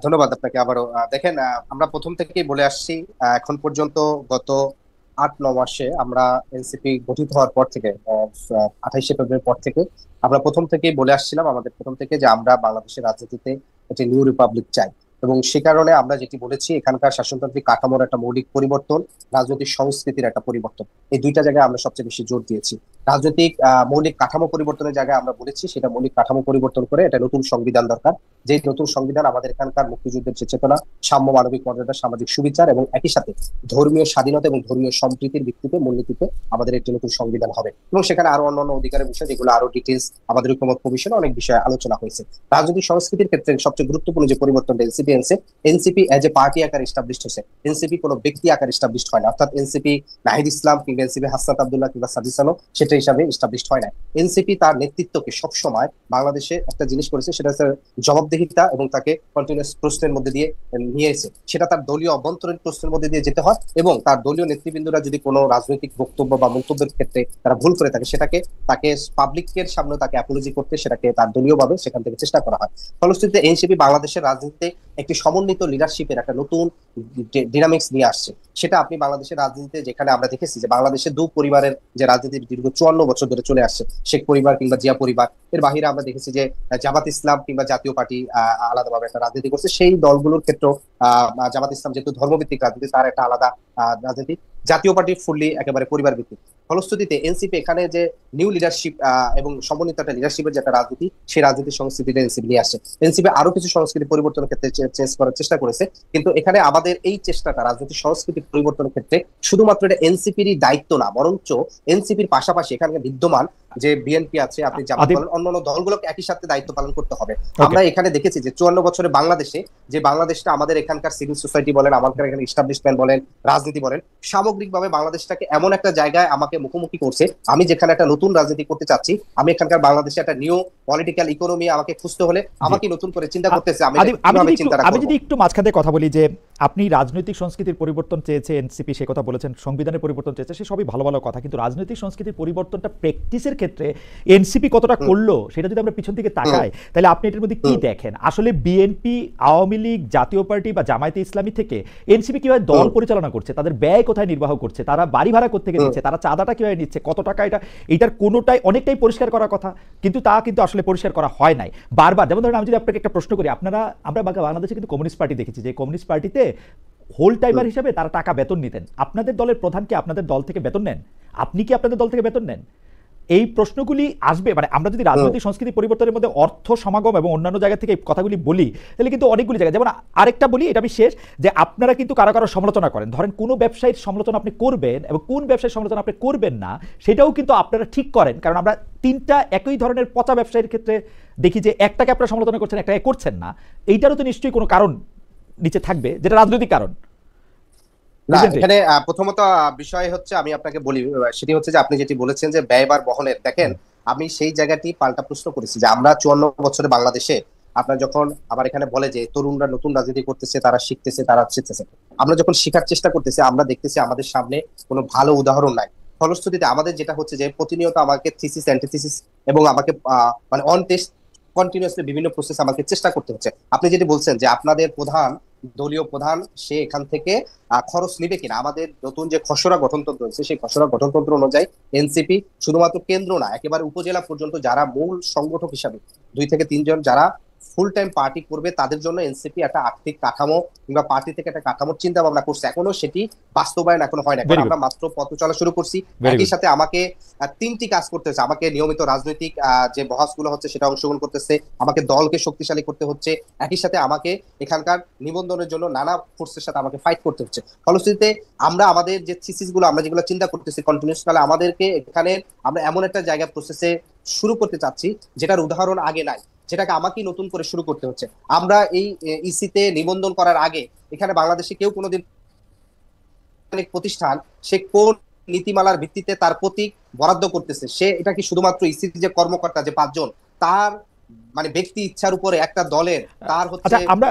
ধন্যবাদ আপনাকে আবারও। দেখেন, আমরা প্রথম থেকেই বলে আসছি, এখন পর্যন্ত গত 8-9 মাসে আমরা এনসিপি গঠিত হওয়ার পর থেকে 28শে ফেব্রুয়ারির পর থেকে আমরা প্রথম থেকেই বলে আসছিলাম, আমাদের প্রথম থেকে, যে আমরা বাংলাদেশের রাজনীতিতে একটি নিউ রিপাবলিক চাই। এবং সে কারণে আমরা যেটি বলেছি, এখানকার শাসনতান্ত্রিক কাঠামোর একটা মৌলিক পরিবর্তন, রাজনৈতিক সংস্কৃতির একটা পরিবর্তন, এই দুইটা জায়গায় আমরা সবচেয়ে বেশি জোর দিয়েছি। রাজনৈতিক মৌলিক কাঠামো পরিবর্তনের জায়গায় আমরা বলেছি সেটা মৌলিক কাঠামো পরিবর্তন করে এটা নতুন সংবিধান দরকার, যে নতুন সংবিধান আমাদের এখানকার মুক্তিযুদ্ধের যে চেতনা, সাম্য, মানবিক মর্যাদা, সামাজিক সুবিচার এবং একই সাথে ধর্মীয় স্বাধীনতা এবং ধর্মীয় সম্প্রীতির ভিত্তিতে, মূলনীতিতে আমাদের একটি নতুন সংবিধান হবে। এবং সেখানে আরো অন্যান্য অধিকারের বিষয়, যেগুলো আরো ডিটেলস আমাদের ঐকমত্য কমিশনে অনেক বিষয়ে আলোচনা হয়েছে। রাজনৈতিক সংস্কৃতির ক্ষেত্রে সবচেয়ে গুরুত্বপূর্ণ যে পরিবর্তনটা এনসিপি এনসে এনসিপি এজ এ পার্টি আকার এস্টাবলিশড হয়েছে, এনসিপি কোনো ব্যক্তি আকার এস্টাবলিশড হয় না, অর্থাৎ এনসিপি নাহিদ ইসলাম কিংবা এনসিপি হাসনাত আব্দুল্লাহ কিংবা সাদিস আলম সেটা হিসাবে এস্টাবলিশড হয় না। এনসিপি তার নেতৃত্বকে সবসময় বাংলাদেশে একটা জিনিস করেছে, সেটা হচ্ছে জবাবদিহিতা এবং তাকে কন্টিনিউয়াস প্রশ্নের মধ্যে দিয়ে নিয়েছে। সেটা তার দলীয় অভ্যন্তরীণ প্রশ্নের মধ্যে দিয়ে যেতে হয়, এবং তার দলীয় নেতৃবৃন্দরা যদি কোনো রাজনৈতিক বক্তব্য বা মন্তব্যের ক্ষেত্রে তারা ভুল করে থাকে, সেটাকে তাকে পাবলিকের সামনে তাকে অ্যাপোলজি করতে, সেটাকে তার দলীয়ভাবে সেখান থেকে চেষ্টা করা হয়। ফলশ্রুতিতে এনসিপি বাংলাদেশের রাজনীতিতে একটি সমন্বিত লিডারশিপের একটা নতুন ডিনামিক্স নিয়ে আসছে। সেটা আপনি বাংলাদেশের রাজনীতিতে যেখানে আমরা দেখেছি যে বাংলাদেশের দু পরিবারের যে রাজনীতি দীর্ঘ 54 বছর ধরে চলে আসছে, শেখ পরিবার কিংবা জিয়া পরিবার, এর বাহিরে আমরা দেখেছি যে জামাত ইসলাম কিংবা জাতীয় পার্টি আলাদাভাবে একটা রাজনীতি করছে। সেই দলগুলোর ক্ষেত্রেও জামাত ইসলাম যেহেতু ধর্মভিত্তিক রাজনীতি, তার একটা আলাদা রাজনীতি, জাতীয় পার্টি ফুললি একেবারে পরিবার ভিত্তিক। ফলশ্রুতিতে এনসিপি এখানে যে নিউ লিডারশিপ এবং সমন্বিত একটা লিডারশিপের যে একটা রাজনীতি, সেই রাজনীতির সংস্কৃতিটা এনসিপি নিয়ে আসে। এনসিপি আরো কিছু সংস্কৃতি পরিবর্তনের ক্ষেত্রে চেঞ্জ করার চেষ্টা করেছে, কিন্তু এখানে আমাদের এই চেষ্টাটা রাজনীতির সংস্কৃতি পরিবর্তনের ক্ষেত্রে শুধুমাত্র এটা এনসিপিরই দায়িত্ব না, বরঞ্চ এনসিপির পাশাপাশি এখানে বিদ্যমান যে বিএনপি আছে, আপনি জামাত বলেন, অন্যান্য দলগুলোকে একই সাথে দায়িত্ব পালন করতে হবে। আমরা এখানে দেখেছি যে 54 বছরে বাংলাদেশে, যে বাংলাদেশটা আমাদের এখানকার সিভিল সোসাইটি বলেন, আমাদের এখানে ইস্টাবলিশমেন্ট বলেন, রাজনীতি বলেন, সামগ্রিকভাবে বাংলাদেশটাকে এমন একটা জায়গায় আমাকে মুখোমুখি করছে। আমি যেখানে একটা নতুন রাজনীতি করতে চাচ্ছি, আমি এখানকার বাংলাদেশে একটা নিউ পলিটিক্যাল ইকোনমি আমাকে খুঁজতে হলে আমাকে নতুন করে চিন্তা করতেছে। আমি যদি একটু মাঝখানে কথা বলি যে আপনি রাজনৈতিক সংস্কৃতির পরিবর্তন চেয়েছে এনসিপি, সে কথা বলেছেন, সংবিধানের পরিবর্তন চেয়েছে, সে সবই ভালো ভালো কথা, কিন্তু রাজনৈতিক সংস্কৃতির পরিবর্তনটা প্র্যাকটিসের ক্ষেত্রে এনসিপি কতটা করলো সেটা যদি আমরা পিছন থেকে তাকাই, তাহলে আপনি এটার মধ্যে কি দেখেন? আসলে বিএনপি, আওয়ামী লীগ, জাতীয় পার্টি বা জামায়াতে ইসলামী থেকে এনসিপি কিভাবে দল পরিচালনা করছে, তাদের ব্যয় কোথায় নির্বাহ করছে, তারা বাড়ি ভাড়া কোত্থেকে দিচ্ছে, তারা চাঁদাটা কিভাবে নিচ্ছে, কত টাকা, এটার কোনোটাই অনেকটাই পরিষ্কার করার কথা, কিন্তু তা কিন্তু আসলে পরিষ্কার করা হয় নাই। বারবার, যেমন ধরেন আমি যদি আপনাকে একটা প্রশ্ন করি, আমরা বাংলাদেশে কিন্তু কমিউনিস্ট পার্টি দেখেছি, যে কমিউনিস্ট পার্টিতে হোল টাইমার হিসেবে তারা টাকা বেতন নিতেন। আপনাদের দলের প্রধান কি আপনাদের দল থেকে বেতন নেন? আপনি কি আপনাদের দল থেকে বেতন নেন? এই প্রশ্নগুলি আসবে। মানে আমরা যদি রাজনৈতিক সংস্কৃতি পরিবর্তনের মধ্যে অর্থ সমাগম এবং অন্যান্য জায়গা থেকে এই কথাগুলি বলি, তাহলে কিন্তু অনেকগুলি জায়গায়, যেমন আরেকটা বলি, এটা আমি শেষ, যে আপনারা কিন্তু কারো কারো সমালোচনা করেন। ধরেন কোন ব্যবসায়ীর সমালোচনা আপনি করবেন এবং কোন ব্যবসায়ীর সমালোচনা আপনি করবেন না, সেটাও কিন্তু আপনারা ঠিক করেন। কারণ আমরা তিনটা একই ধরনের পচা ব্যবসায়ীর ক্ষেত্রে দেখি যে একটাকে আপনারা সমালোচনা করছেন, একটাকে করছেন না। এইটারও তো নিশ্চয়ই কোনো কারণ নিচে থাকবে, যেটা রাজনৈতিক কারণ। এখানে প্রথমত বিষয় হচ্ছে, আমি আপনাকে বলি, সেটি হচ্ছে যে আপনি যেটি বলেছেন যে ব্যয়ভার বহনের, দেখেন আমি সেই জায়গাটি পাল্টা প্রশ্ন করেছি যে আমরা 54 বছরে বাংলাদেশে, আপনার যখন আবার এখানে বলে যে তরুণরা নতুন রাজনীতি করতেছে, তারা শিখতেছে, তারা শিখতেছে, আমরা যখন শেখার চেষ্টা করতেছি, আমরা দেখতেছি আমাদের সামনে কোনো ভালো উদাহরণ নাই। ফলশ্রুতিতে আমাদের যেটা হচ্ছে যে প্রতিনিয়ত আমাকে থিসিস, অ্যান্টিথিসিস এবং আমাকে মানে অন টেস্ট কন্টিনিউয়াসলি বিভিন্ন প্রসেস আমাকে চেষ্টা করতে হচ্ছে। আপনি যেটি বলছেন যে আপনাদের দলীয় প্রধান সে এখান থেকে খরচ নিবে কিনা, আমাদের নতুন যে খসড়া গঠনতন্ত্র রয়েছে, সেই খসড়া গঠনতন্ত্র অনুযায়ী এনসিপি শুধুমাত্র কেন্দ্র না, একেবারে উপজেলা পর্যন্ত যারা মূল সংগঠক হিসাবে 2 থেকে 3 জন যারা ফুল টাইম পার্টি করবে, তাদের জন্য এনসিপি একটা আর্থিক কাঠামো কিংবা পার্টি থেকে একটা কাঠামোর চিন্তা ভাবনা করছে। এখনো সেটি বাস্তবায়ন এখনো হয় না, কারণ আমরা মাত্র পথ চলা শুরু করছি। একই সাথে আমাকে 3টি কাজ করতে হচ্ছে। আমাকে নিয়মিত রাজনৈতিক যে বহাসগুলো হচ্ছে সেটা অংশগ্রহণ করতেছে, আমাকে দলকে শক্তিশালী করতে হচ্ছে, একই সাথে আমাকে এখানকার নিবন্ধনের জন্য নানা ফোর্সের সাথে আমাকে ফাইট করতে হচ্ছে। ফলশ্রুতিতে আমরা আমাদের যে থিসিস গুলো, আমরা যেগুলো চিন্তা করতেছি কন্টিনিউয়াস কালে, আমাদেরকে এখানে আমরা এমন একটা জায়গা প্রসেসে শুরু করতে চাচ্ছি যেটার উদাহরণ আগে নাই, যেটাকে আমাকেই নতুন করে শুরু করতে হচ্ছে। আমরা এই ইসিতে নিবন্ধন করার আগে এখানে বাংলাদেশে কেউ কোনোদিন প্রতিষ্ঠান সে কোন নীতিমালার ভিত্তিতে তার প্রতীক বরাদ্দ করতেছে, সে এটা কি শুধুমাত্র ইসির যে কর্মকর্তা যে 5 জন তার মানে ব্যক্তি ইচ্ছার উপরে একটা দলের তার হচ্ছে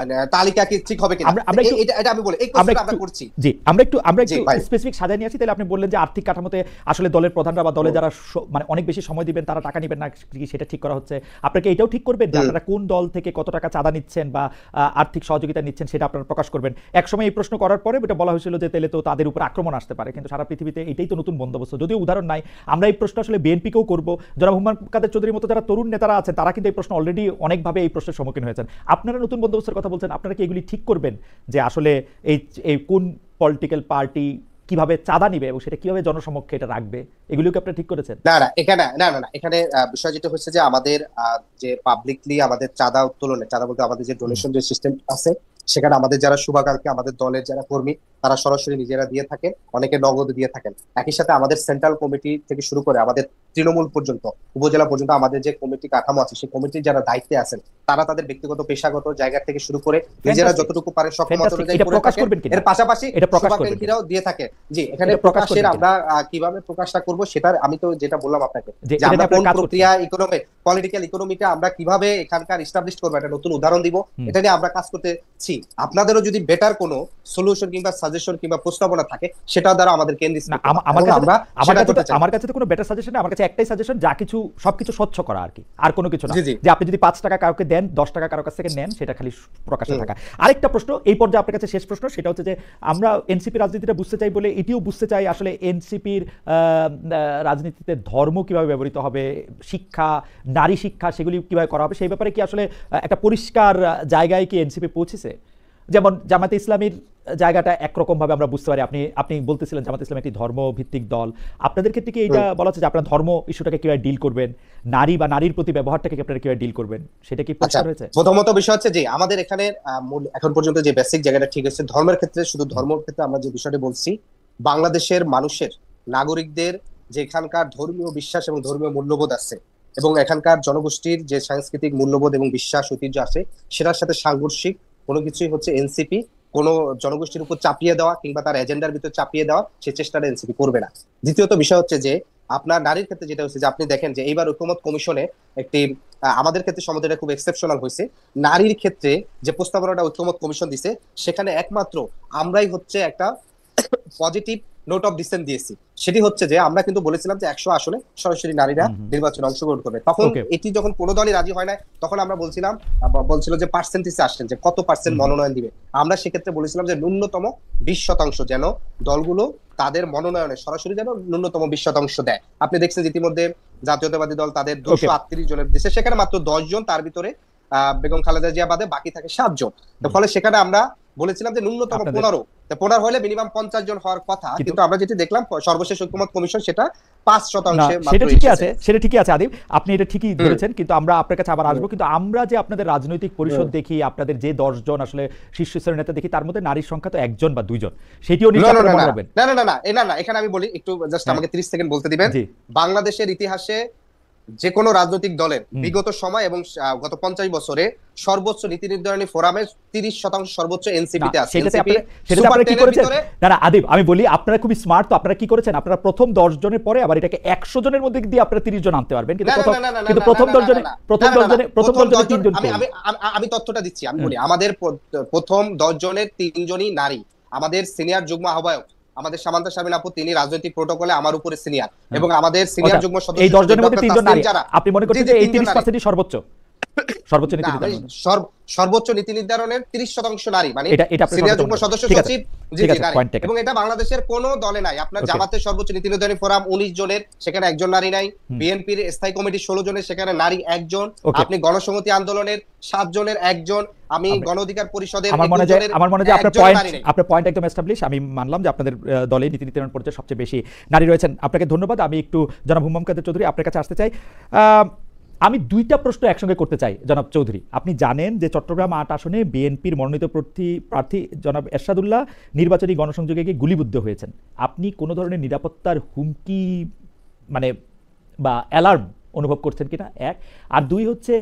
তালিকা কি ঠিক হবে কিনা, এটা আমি বলি এই কোশ্চেনটা আমরা করছি। জি, আমরা একটু স্পেসিফিক সাজায় নিয়ে আসি। তাহলে আপনি বললেন যে আর্থিক কাঠামোতে আসলে দলের প্রধানরা বা দলে যারা মানে অনেক বেশি সময় দিবেন, তারা টাকা নেবেন না, সেটা ঠিক করা হচ্ছে। আপনাকে এটাও ঠিক করবেন যে আপনারা কোন দল থেকে কত টাকা চাঁদা নিচ্ছেন বা আর্থিক সহযোগিতা নিচ্ছেন, সেটা আপনারা প্রকাশ করবেন। একসময় এই প্রশ্ন করার পরে এটা বলা হয়েছিল যে তাহলে তো তাদের উপর আক্রমণ আসতে পারে, কিন্তু সারা পৃথিবীতে এটাই তো নতুন বন্দোবস্ত, যদিও উদাহরণ নাই। আমরা এই প্রশ্ন আসলে বিএনপিকেও করবো। জনাব হুমায়ুন কাদের চৌধুরীর মতো যারা তরুণ নেতারা আছেন, তারা কিন্তু এই প্রশ্ন অলরেডি অনেকভাবে এই প্রশ্নের সম্মুখীন হয়েছেন। আপনারা নতুন বন্দোবস্তের কথা বলছেন, আপনারা কি এগুলি ঠিক করবেন যে আসলে এই কোন পলিটিক্যাল পার্টি কিভাবে চাঁদা নিবে এবং সেটা কিভাবে জনসমক্ষে এটা রাখবে, এগুলোকে আপনারা ঠিক করেছেন? এখানে বিষয় যেটা হচ্ছে যে আমাদের যে পাবলিকলি আমাদের চাঁদা উত্তোলনে, চাঁদা বলতে আমাদের যে ডোনেশন যে সিস্টেম আছে, সেখানে আমাদের যারা শুভাকাঙ্ক্ষী, আমাদের দলের যারা কর্মী, তারা সরাসরি নিজেরা দিয়ে থাকেন, অনেকে নগদ দিয়ে থাকেন। একই সাথে আমাদের সেন্ট্রাল কমিটি থেকে শুরু করে আমাদের তৃণমূল পর্যন্ত, উপজেলা পর্যন্ত আমাদের যে কমিটি কাঠামো আছে, সেই কমিটির যারা দায়িত্বে আছেন, তারা তাদের ব্যক্তিগত পেশাগত জায়গা থেকে শুরু করে নিজেরা যতটুকু পারে সক্ষমতা অনুযায়ী করে থাকে। এর পাশাপাশি শুভাকাঙ্ক্ষীরাও দিয়ে থাকে। জি, এখানে প্রকাশের আমরা কিভাবে প্রকাশটা করব সেটা আমি তো যেটা বললাম আপনাকে, যে আমরা কোন প্রক্রিয়া ইকোনমি পলিটিক্যাল ইকোনমিটা আমরা কিভাবে এখানকার এস্টাবলিশ করব, একটা নতুন উদাহরণ দিব, এটা নিয়ে আমরা কাজ করতেছি। আপনাদেরও যদি বেটার কোনো সলিউশন কিংবা সাজেশন কিংবা প্রস্তাবনা থাকে সেটা দ্বারা আমাদের কেন্দ্রিত আমার কাছে তো কোনো বেটার সাজেশন নেই। আমার কাছে একটাই সাজেশন, যা কিছু সবকিছু স্বচ্ছ করা আর কি, আর কোনো কিছু না। যে আপনি যদি 5 টাকা কাউকে দেন, 10 টাকা কারো কাছ থেকে নেন, সেটা খালি প্রকাশে থাকা। আরেকটা প্রশ্ন এই পর্যায়ে আপনার কাছে, শেষ প্রশ্ন, সেটা হচ্ছে যে আমরা এনসিপি রাজনীতিটা বুঝতে চাই বলে এটিও বুঝতে চাই আসলে এনসিপির রাজনীতিতে ধর্ম কিভাবে ব্যবহৃত হবে, শিক্ষা, নারী শিক্ষা, সেগুলি কিভাবে করা হবে, সেই ব্যাপারে কি আসলে একটা পরিষ্কার জায়গায় কি এনসিপি পৌঁছেছে? যেমন জামাতে ইসলামীর জায়গাটা একরকম ভাবে আমরা বুঝতে পারি, আপনি বলতেছিলেন জামাতে ইসলাম একটি ধর্মভিত্তিক দল। আপনাদের ক্ষেত্রে কি এইটা বলা হচ্ছে যে আপনারা ধর্ম ইস্যুটাকে কিভাবে ডিল করবেন, নারী বা নারীর প্রতি ব্যবহারটাকে আপনারা কিভাবে ডিল করবেন, সেটা কি পরিষ্কার হয়েছে? প্রথমত বিষয় হচ্ছে যে আমাদের এখানে এখন পর্যন্ত যে বেসিক জায়গাটা ঠিক আছে ধর্মের ক্ষেত্রে, শুধু ধর্মের ক্ষেত্রে আমরা যে বিষয়টি বলছি, বাংলাদেশের মানুষের, নাগরিকদের যে এখানকার ধর্মীয় বিশ্বাস এবং ধর্মীয় মূল্যবোধ আছে এবং এখানকার জনগোষ্ঠীর যে সাংস্কৃতিক মূল্যবোধ এবং বিশ্বাস ঐতিহ্য আছে, সেটার সাথে সাংঘর্ষিক কোনো কিছুই হচ্ছে এনসিপি কোনো জনগোষ্ঠীর উপর চাপিয়ে দেওয়া কিংবা তার এজেন্ডার ভিতর চাপিয়ে দেওয়া, সেই চেষ্টাটা এনসিপি করবে না। দ্বিতীয়ত বিষয় হচ্ছে যে আপনার নারীর ক্ষেত্রে যেটা হচ্ছে যে আপনি দেখেন যে এইবার ঐকমত্য কমিশনে একটি, আমাদের ক্ষেত্রে সম্বন্ধে খুব এক্সেপশনাল হয়েছে, নারীর ক্ষেত্রে যে প্রস্তাবনাটা ঐকমত্য কমিশন দিছে সেখানে একমাত্র আমরাই হচ্ছে একটা পজিটিভ নোট অফ ডিসেন্ট দিয়েছি। সেটি হচ্ছে যে আমরা কিন্তু বলেছিলাম যে 100 আসনে সরাসরি নারীরা নির্বাচনে অংশগ্রহণ করবে। তখন এটি যখন কোনো দলই রাজি হয় না, তখন আমরা বলছিল যে পার্সেন্টেজে আসছেন যে কত পার্সেন্ট মনোনয়ন দিবে। আমরা সেক্ষেত্রে বলেছিলাম যে ন্যূনতম 20% যেন দলগুলো তাদের মনোনয়নে সরাসরি যেন ন্যূনতম 20% দেয়। আপনি দেখছেন ইতিমধ্যে জাতীয়তাবাদী দল তাদের 238 জনের দেশে, সেখানে মাত্র 10 জন, তার ভিতরে বেগম খালেদা জিয়া বাদে বাকি থাকে 7 জন। ফলে সেখানে আমরা বলেছিলাম যে ন্যূনতম 15 হলে মিনিমাম 50 জন হওয়ার কথা, কিন্তু আমরা যেটি দেখলাম সর্বশেষ ঐকমত্য কমিশন সেটা 5%। সেটা ঠিকই আছে, সেটা ঠিকই আছে আদিব, আপনি এটা ঠিকই ধরেছেন, কিন্তু আমরা আপনার কাছে আবার আসবো। কিন্তু আমরা যে আপনাদের রাজনৈতিক পরিষদ দেখি, আপনাদের যে 10 জন আসলে শীর্ষস্তরের নেতা দেখি, তার মধ্যে নারীর সংখ্যা তো 1 জন বা 2 জন, সেটিও নিশ্চয়ই আপনারা মনে রাখবেন। না, এখানে আমি বলি, একটু জাস্ট আমাকে 30 সেকেন্ড বলতে দিবেন। বাংলাদেশের ইতিহাসে যে কোনো রাজনৈতিক দলের বিগত সময় এবং গত 50 বছরে সর্বোচ্চ নীতি নির্ধারণী ফোরামে 30% সর্বোচ্চ এনসিপিতে আছে। সেটা আপনারা কি করেছেন? না আদিব, আমি বলি আপনারা খুবই স্মার্ট, তো আপনারা কি করেছেন? আপনারা প্রথম 10 জনের পরে আবার এটাকে 100 জনের মধ্যে দিয়ে আপনারা 30 জন আনতে পারবেন, কিন্তু প্রথম 10 জনে 3 জন। আমি তথ্যটা দিচ্ছি, আমি বলি আমাদের প্রথম 10 জনের 3 জনই নারী। আমাদের সিনিয়র যুগ্ম আহ্বায়ক আমাদের সামান্তা শারমিন আপু, তিনি রাজনৈতিক প্রোটোকলে আমার উপরে সিনিয়র, এবং আমাদের সিনিয়র যুগ্ম সদস্য এই 10 জনের মধ্যে 3 জন নারী। আপনি মনে করছেন যে এই 30%ই সর্বোচ্চ নীতি নির্ধারণ? সর্বোচ্চ নীতি নির্ধারণের 30% নারী, মানে সিনিয়র যুগ্ম সদস্য সচিব, এবং এটা বাংলাদেশের কোন দলে নাই। আপনার জামাতের সর্বোচ্চ নীতি নির্ধারণী ফোরাম 19 জনের, সেখানে 1 জন নারী নাই। বিএনপির স্থায়ী কমিটি 16 জনের, সেখানে নারী 1 জন। আপনি গণসংহতি আন্দোলনের 7 জনের 1 জন। আমি গণ অধিকার পরিষদের আমার মনে হয় আপনার পয়েন্ট একদম এস্টাবলিশ। আমি মানলাম যে আপনাদের দলে নীতি নির্ধারণ পর্যায়ে সবচেয়ে বেশি নারী রয়েছেন। আপনাকে ধন্যবাদ। আমি একটু জনাব হুমাম কাদের চৌধুরী আপনার কাছে আসতে চাই। আমি 2টা প্রশ্ন একসঙ্গে করতে চাই জনাব চৌধুরী। আপনি জানেন যে চট্টগ্রাম 8 আসনে বিএনপির মনোনীত প্রার্থী জনাব এরশাদুল্লাহ নির্বাচনী গণসংযোগে গিয়ে গুলিবিদ্ধ হয়েছেন। আপনি কোনো ধরনের নিরাপত্তার হুমকি মানে বা অ্যালার্ম অনুভব করছেন কিনা, 1। আর 2 হচ্ছে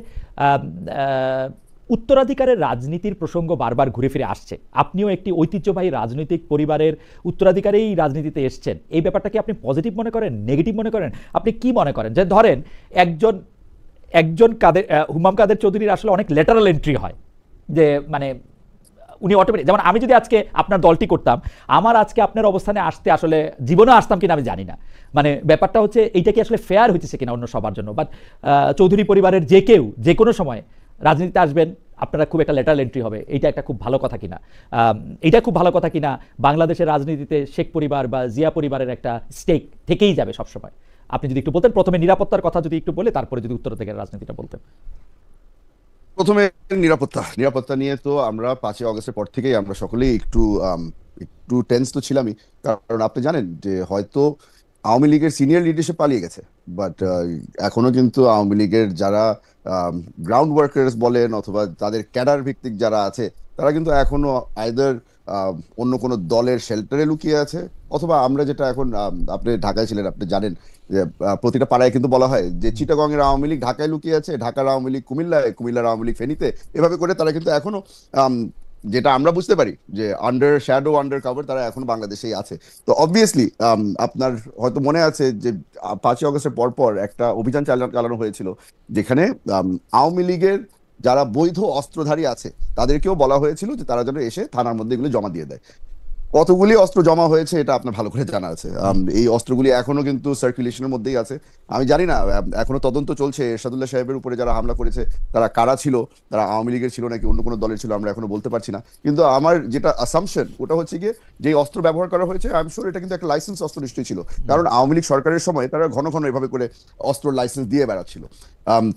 উত্তরাধিকারের রাজনীতির প্রসঙ্গ বারবার ঘুরে ফিরে আসছে। আপনিও একটি ঐতিহ্যবাহী রাজনৈতিক পরিবারের উত্তরাধিকারেই রাজনীতিতে এসছেন। এই ব্যাপারটাকে আপনি পজিটিভ মনে করেন, নেগেটিভ মনে করেন? আপনি কি মনে করেন যে ধরেন একজন হুমাম কাদের চৌধুরীর আসলে অনেক লেটারাল এন্ট্রি হয়, যে মানে উনি অটোমেটিক, যেমন আমি যদি আজকে আপনার দলটি করতাম, আমার আজকে আপনার অবস্থানে আসতে আসলে জীবনে আসতাম কিনা আমি জানি না। মানে ব্যাপারটা হচ্ছে এইটা কি আসলে ফেয়ার হইতেছে কিনা অন্য সবার জন্য। বাট চৌধুরী পরিবারের যে কেউ যে কোনো সময় রাজনীতিতে আসবেন, আপনারা খুব একটা লেটারাল এন্ট্রি হবে, এইটা একটা খুব ভালো কথা কিনা? এইটা খুব ভালো কথা কিনা বাংলাদেশের রাজনীতিতে শেখ পরিবার বা জিয়া পরিবারের একটা স্টেক থেকেই যাবে সবসময়? আপনি যদি একটু বলতেন, প্রথমে নিরাপত্তার কথা যদি একটু বলে, তারপরে যদি উত্তরাধিকারের রাজনীতিটা বলতেন। প্রথমে নিরাপত্তা নিয়ে তো আমরা 5 আগস্টের পর থেকেই আমরা সকলেই একটু টেন্স তো ছিলামই, কারণ আপনি জানেন যে হয়তো আওয়ামী লীগের সিনিয়র লিডারশিপ পালিয়ে গেছে, বাট এখনো কিন্তু আওয়ামী লীগের যারা গ্রাউন্ড ওয়ার্কার্স বলেন অথবা তাদের ক্যাডার ভিত্তিক যারা আছে, তারা কিন্তু এখনো আইদার অন্য কোনো দলের শেল্টারে লুকিয়ে আছে, অথবা আমরা যেটা এখন আপনি ঢাকায় ছিলেন, আপনি জানেন যে প্রতিটা পাড়ায় কিন্তু বলা হয় যে চিটাগং এর আওয়ামী লীগ ঢাকায় লুকিয়ে আছে, ঢাকার আওয়ামী লীগ কুমিল্লায়, কুমিল্লার আওয়ামী লীগ ফেনীতে, এভাবে করে তারা কিন্তু এখনো আম, যেটা আমরা বুঝতে পারি যে আন্ডার শ্যাডো আন্ডার কভার তারা এখন বাংলাদেশেই আছে। তো অবভিয়াসলি আপনার হয়তো মনে আছে যে 5ই আগস্টের পর একটা অভিযান চালানো হয়েছিল, যেখানে আওয়ামী লীগের যারা বৈধ অস্ত্রধারী আছে তাদেরকেও বলা হয়েছিল যে তারা যেন এসে থানার মধ্যে এগুলো জমা দিয়ে দেয়। কতগুলি অস্ত্র জমা হয়েছে এটা আপনার ভালো করে জানা আছে। এই অস্ত্রগুলি এখনো কিন্তু সার্কুলেশনের মধ্যেই আছে। আমি জানি না, এখনো তদন্ত চলছে এরশাদুল্লাহ সাহেবের উপরে যারা হামলা করেছে তারা কারা ছিল, তারা আওয়ামী লীগের ছিল নাকি অন্য কোনো দলের ছিল, আমরা এখনো বলতে পারছি না। কিন্তু আমার যেটা অ্যাসাম্পশন ওটা হচ্ছে গিয়ে যে অস্ত্র ব্যবহার করা হয়েছে, আমি শিওর এটা কিন্তু একটা লাইসেন্স অস্ত্র নিশ্চয়ই ছিল, কারণ আওয়ামী লীগ সরকারের সময় তারা ঘন ঘন এভাবে করে অস্ত্র লাইসেন্স দিয়ে বেড়াচ্ছিল।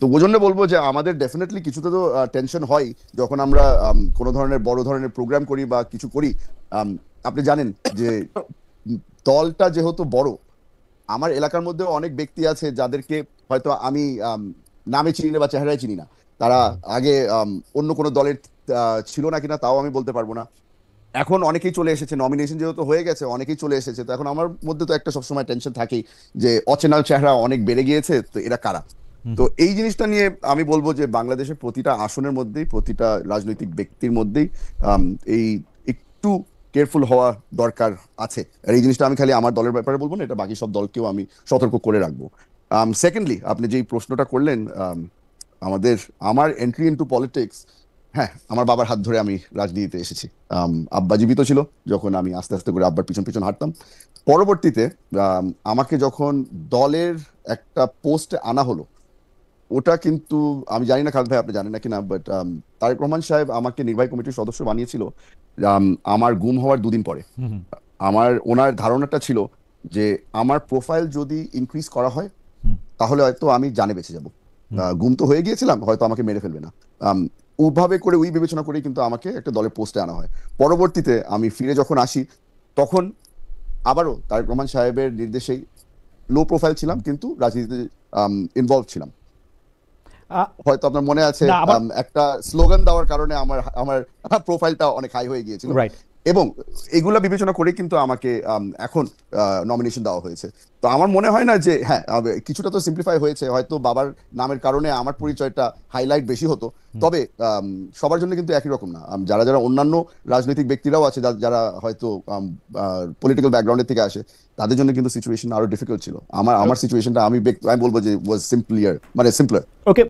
তো ওই জন্য বলবো যে আমাদের ডেফিনেটলি কিছুটা তো টেনশন হয় যখন আমরা কোনো ধরনের বড় ধরনের প্রোগ্রাম করি বা কিছু করি। আপনি জানেন যে দলটা যেহেতু বড়, আমার এলাকার মধ্যে অনেক ব্যক্তি আছে যাদেরকে হয়তো আমি নামে চিনি না বা চেহারায় চিনি না, তারা আগে অন্য কোনো দলের ছিল না কিনা তাও আমি বলতে পারবো না। এখন অনেকেই চলে এসেছে, নমিনেশন যেহেতু হয়ে গেছে অনেকেই চলে এসেছে, তো এখন আমার মধ্যে তো একটা সবসময় টেনশন থাকেই যে অচেনা চেহারা অনেক বেড়ে গিয়েছে, তো এরা কারা। তো এই জিনিসটা নিয়ে আমি বলবো যে বাংলাদেশের প্রতিটা আসনের মধ্যেই, প্রতিটা রাজনৈতিক ব্যক্তির মধ্যেই এই একটু কেয়ারফুল হওয়া দরকার আছে। আর এই জিনিসটা আমি খালি আমার দলের ব্যাপারে বলবো না, এটা বাকি সব দলকেও আমি সতর্ক করে রাখবো। সেকেন্ডলি, আপনি যেই প্রশ্নটা করলেন, আমার এন্ট্রি ইনটু পলিটিক্স, হ্যাঁ, আমার বাবার হাত ধরে আমি রাজনীতিতে এসেছি। আব্বা জীবিত ছিল যখন আমি আস্তে আস্তে করে আব্বার পিছন পিছন হাঁটতাম। পরবর্তীতে আমাকে যখন দলের একটা পোস্টে আনা হলো, ওটা কিন্তু আমি জানি না খালেদ ভাই আপনি জানেন নাকি না, বাট তারেক রহমান সাহেব আমাকে নির্বাহী কমিটির সদস্য বানিয়েছিল আমার গুম হওয়ার 2 দিন পরে। ওনার ধারণাটা ছিল যে আমার প্রোফাইল যদি ইনক্রিজ করা হয় তাহলে হয়তো আমি জানে বেঁচে যাব। গুম তো হয়ে গিয়েছিলাম, হয়তো আমাকে মেরে ফেলবে না। ওইভাবে করে ওই বিবেচনা করেই কিন্তু আমাকে একটা দলের পোস্টে আনা হয়। পরবর্তীতে আমি ফিরে যখন আসি, তখন আবারও তারেক রহমান সাহেবের নির্দেশেই লো প্রোফাইল ছিলাম, কিন্তু রাজনীতিতে ইনভলভ ছিলাম। হয়তো আপনার মনে আছে না, একটা স্লোগান দেওয়ার কারণে আমার আমার প্রোফাইলটা অনেক হাই হয়ে গিয়েছিল, রাইট। এবং এগুলা বিবেচনা করে কিন্তু আমাকে এখন নমিনেশন দেওয়া হয়েছে। তো আমার মনে হয় না যে, হ্যাঁ, কিছুটা তো সিম্পলিফাই হয়েছে, হয়তো বাবার নামের কারণে আমার পরিচয়টা হাইলাইট বেশি হতো, তবে সবার জন্য কিন্তু একই রকম না। যারা যারা অন্যান্য রাজনৈতিক ব্যক্তিরাও আছে যারা হয়তো পলিটিক্যাল ব্যাকগ্রাউন্ডের থেকে আসে, তাদের জন্য কিন্তু সিচুয়েশন আরো ডিফিকাল্ট ছিল। আমার সিচুয়েশনটা আমি বলবো যে ওয়াজ সিম্পলিয়ার, মানে সিম্পলার। ওকে।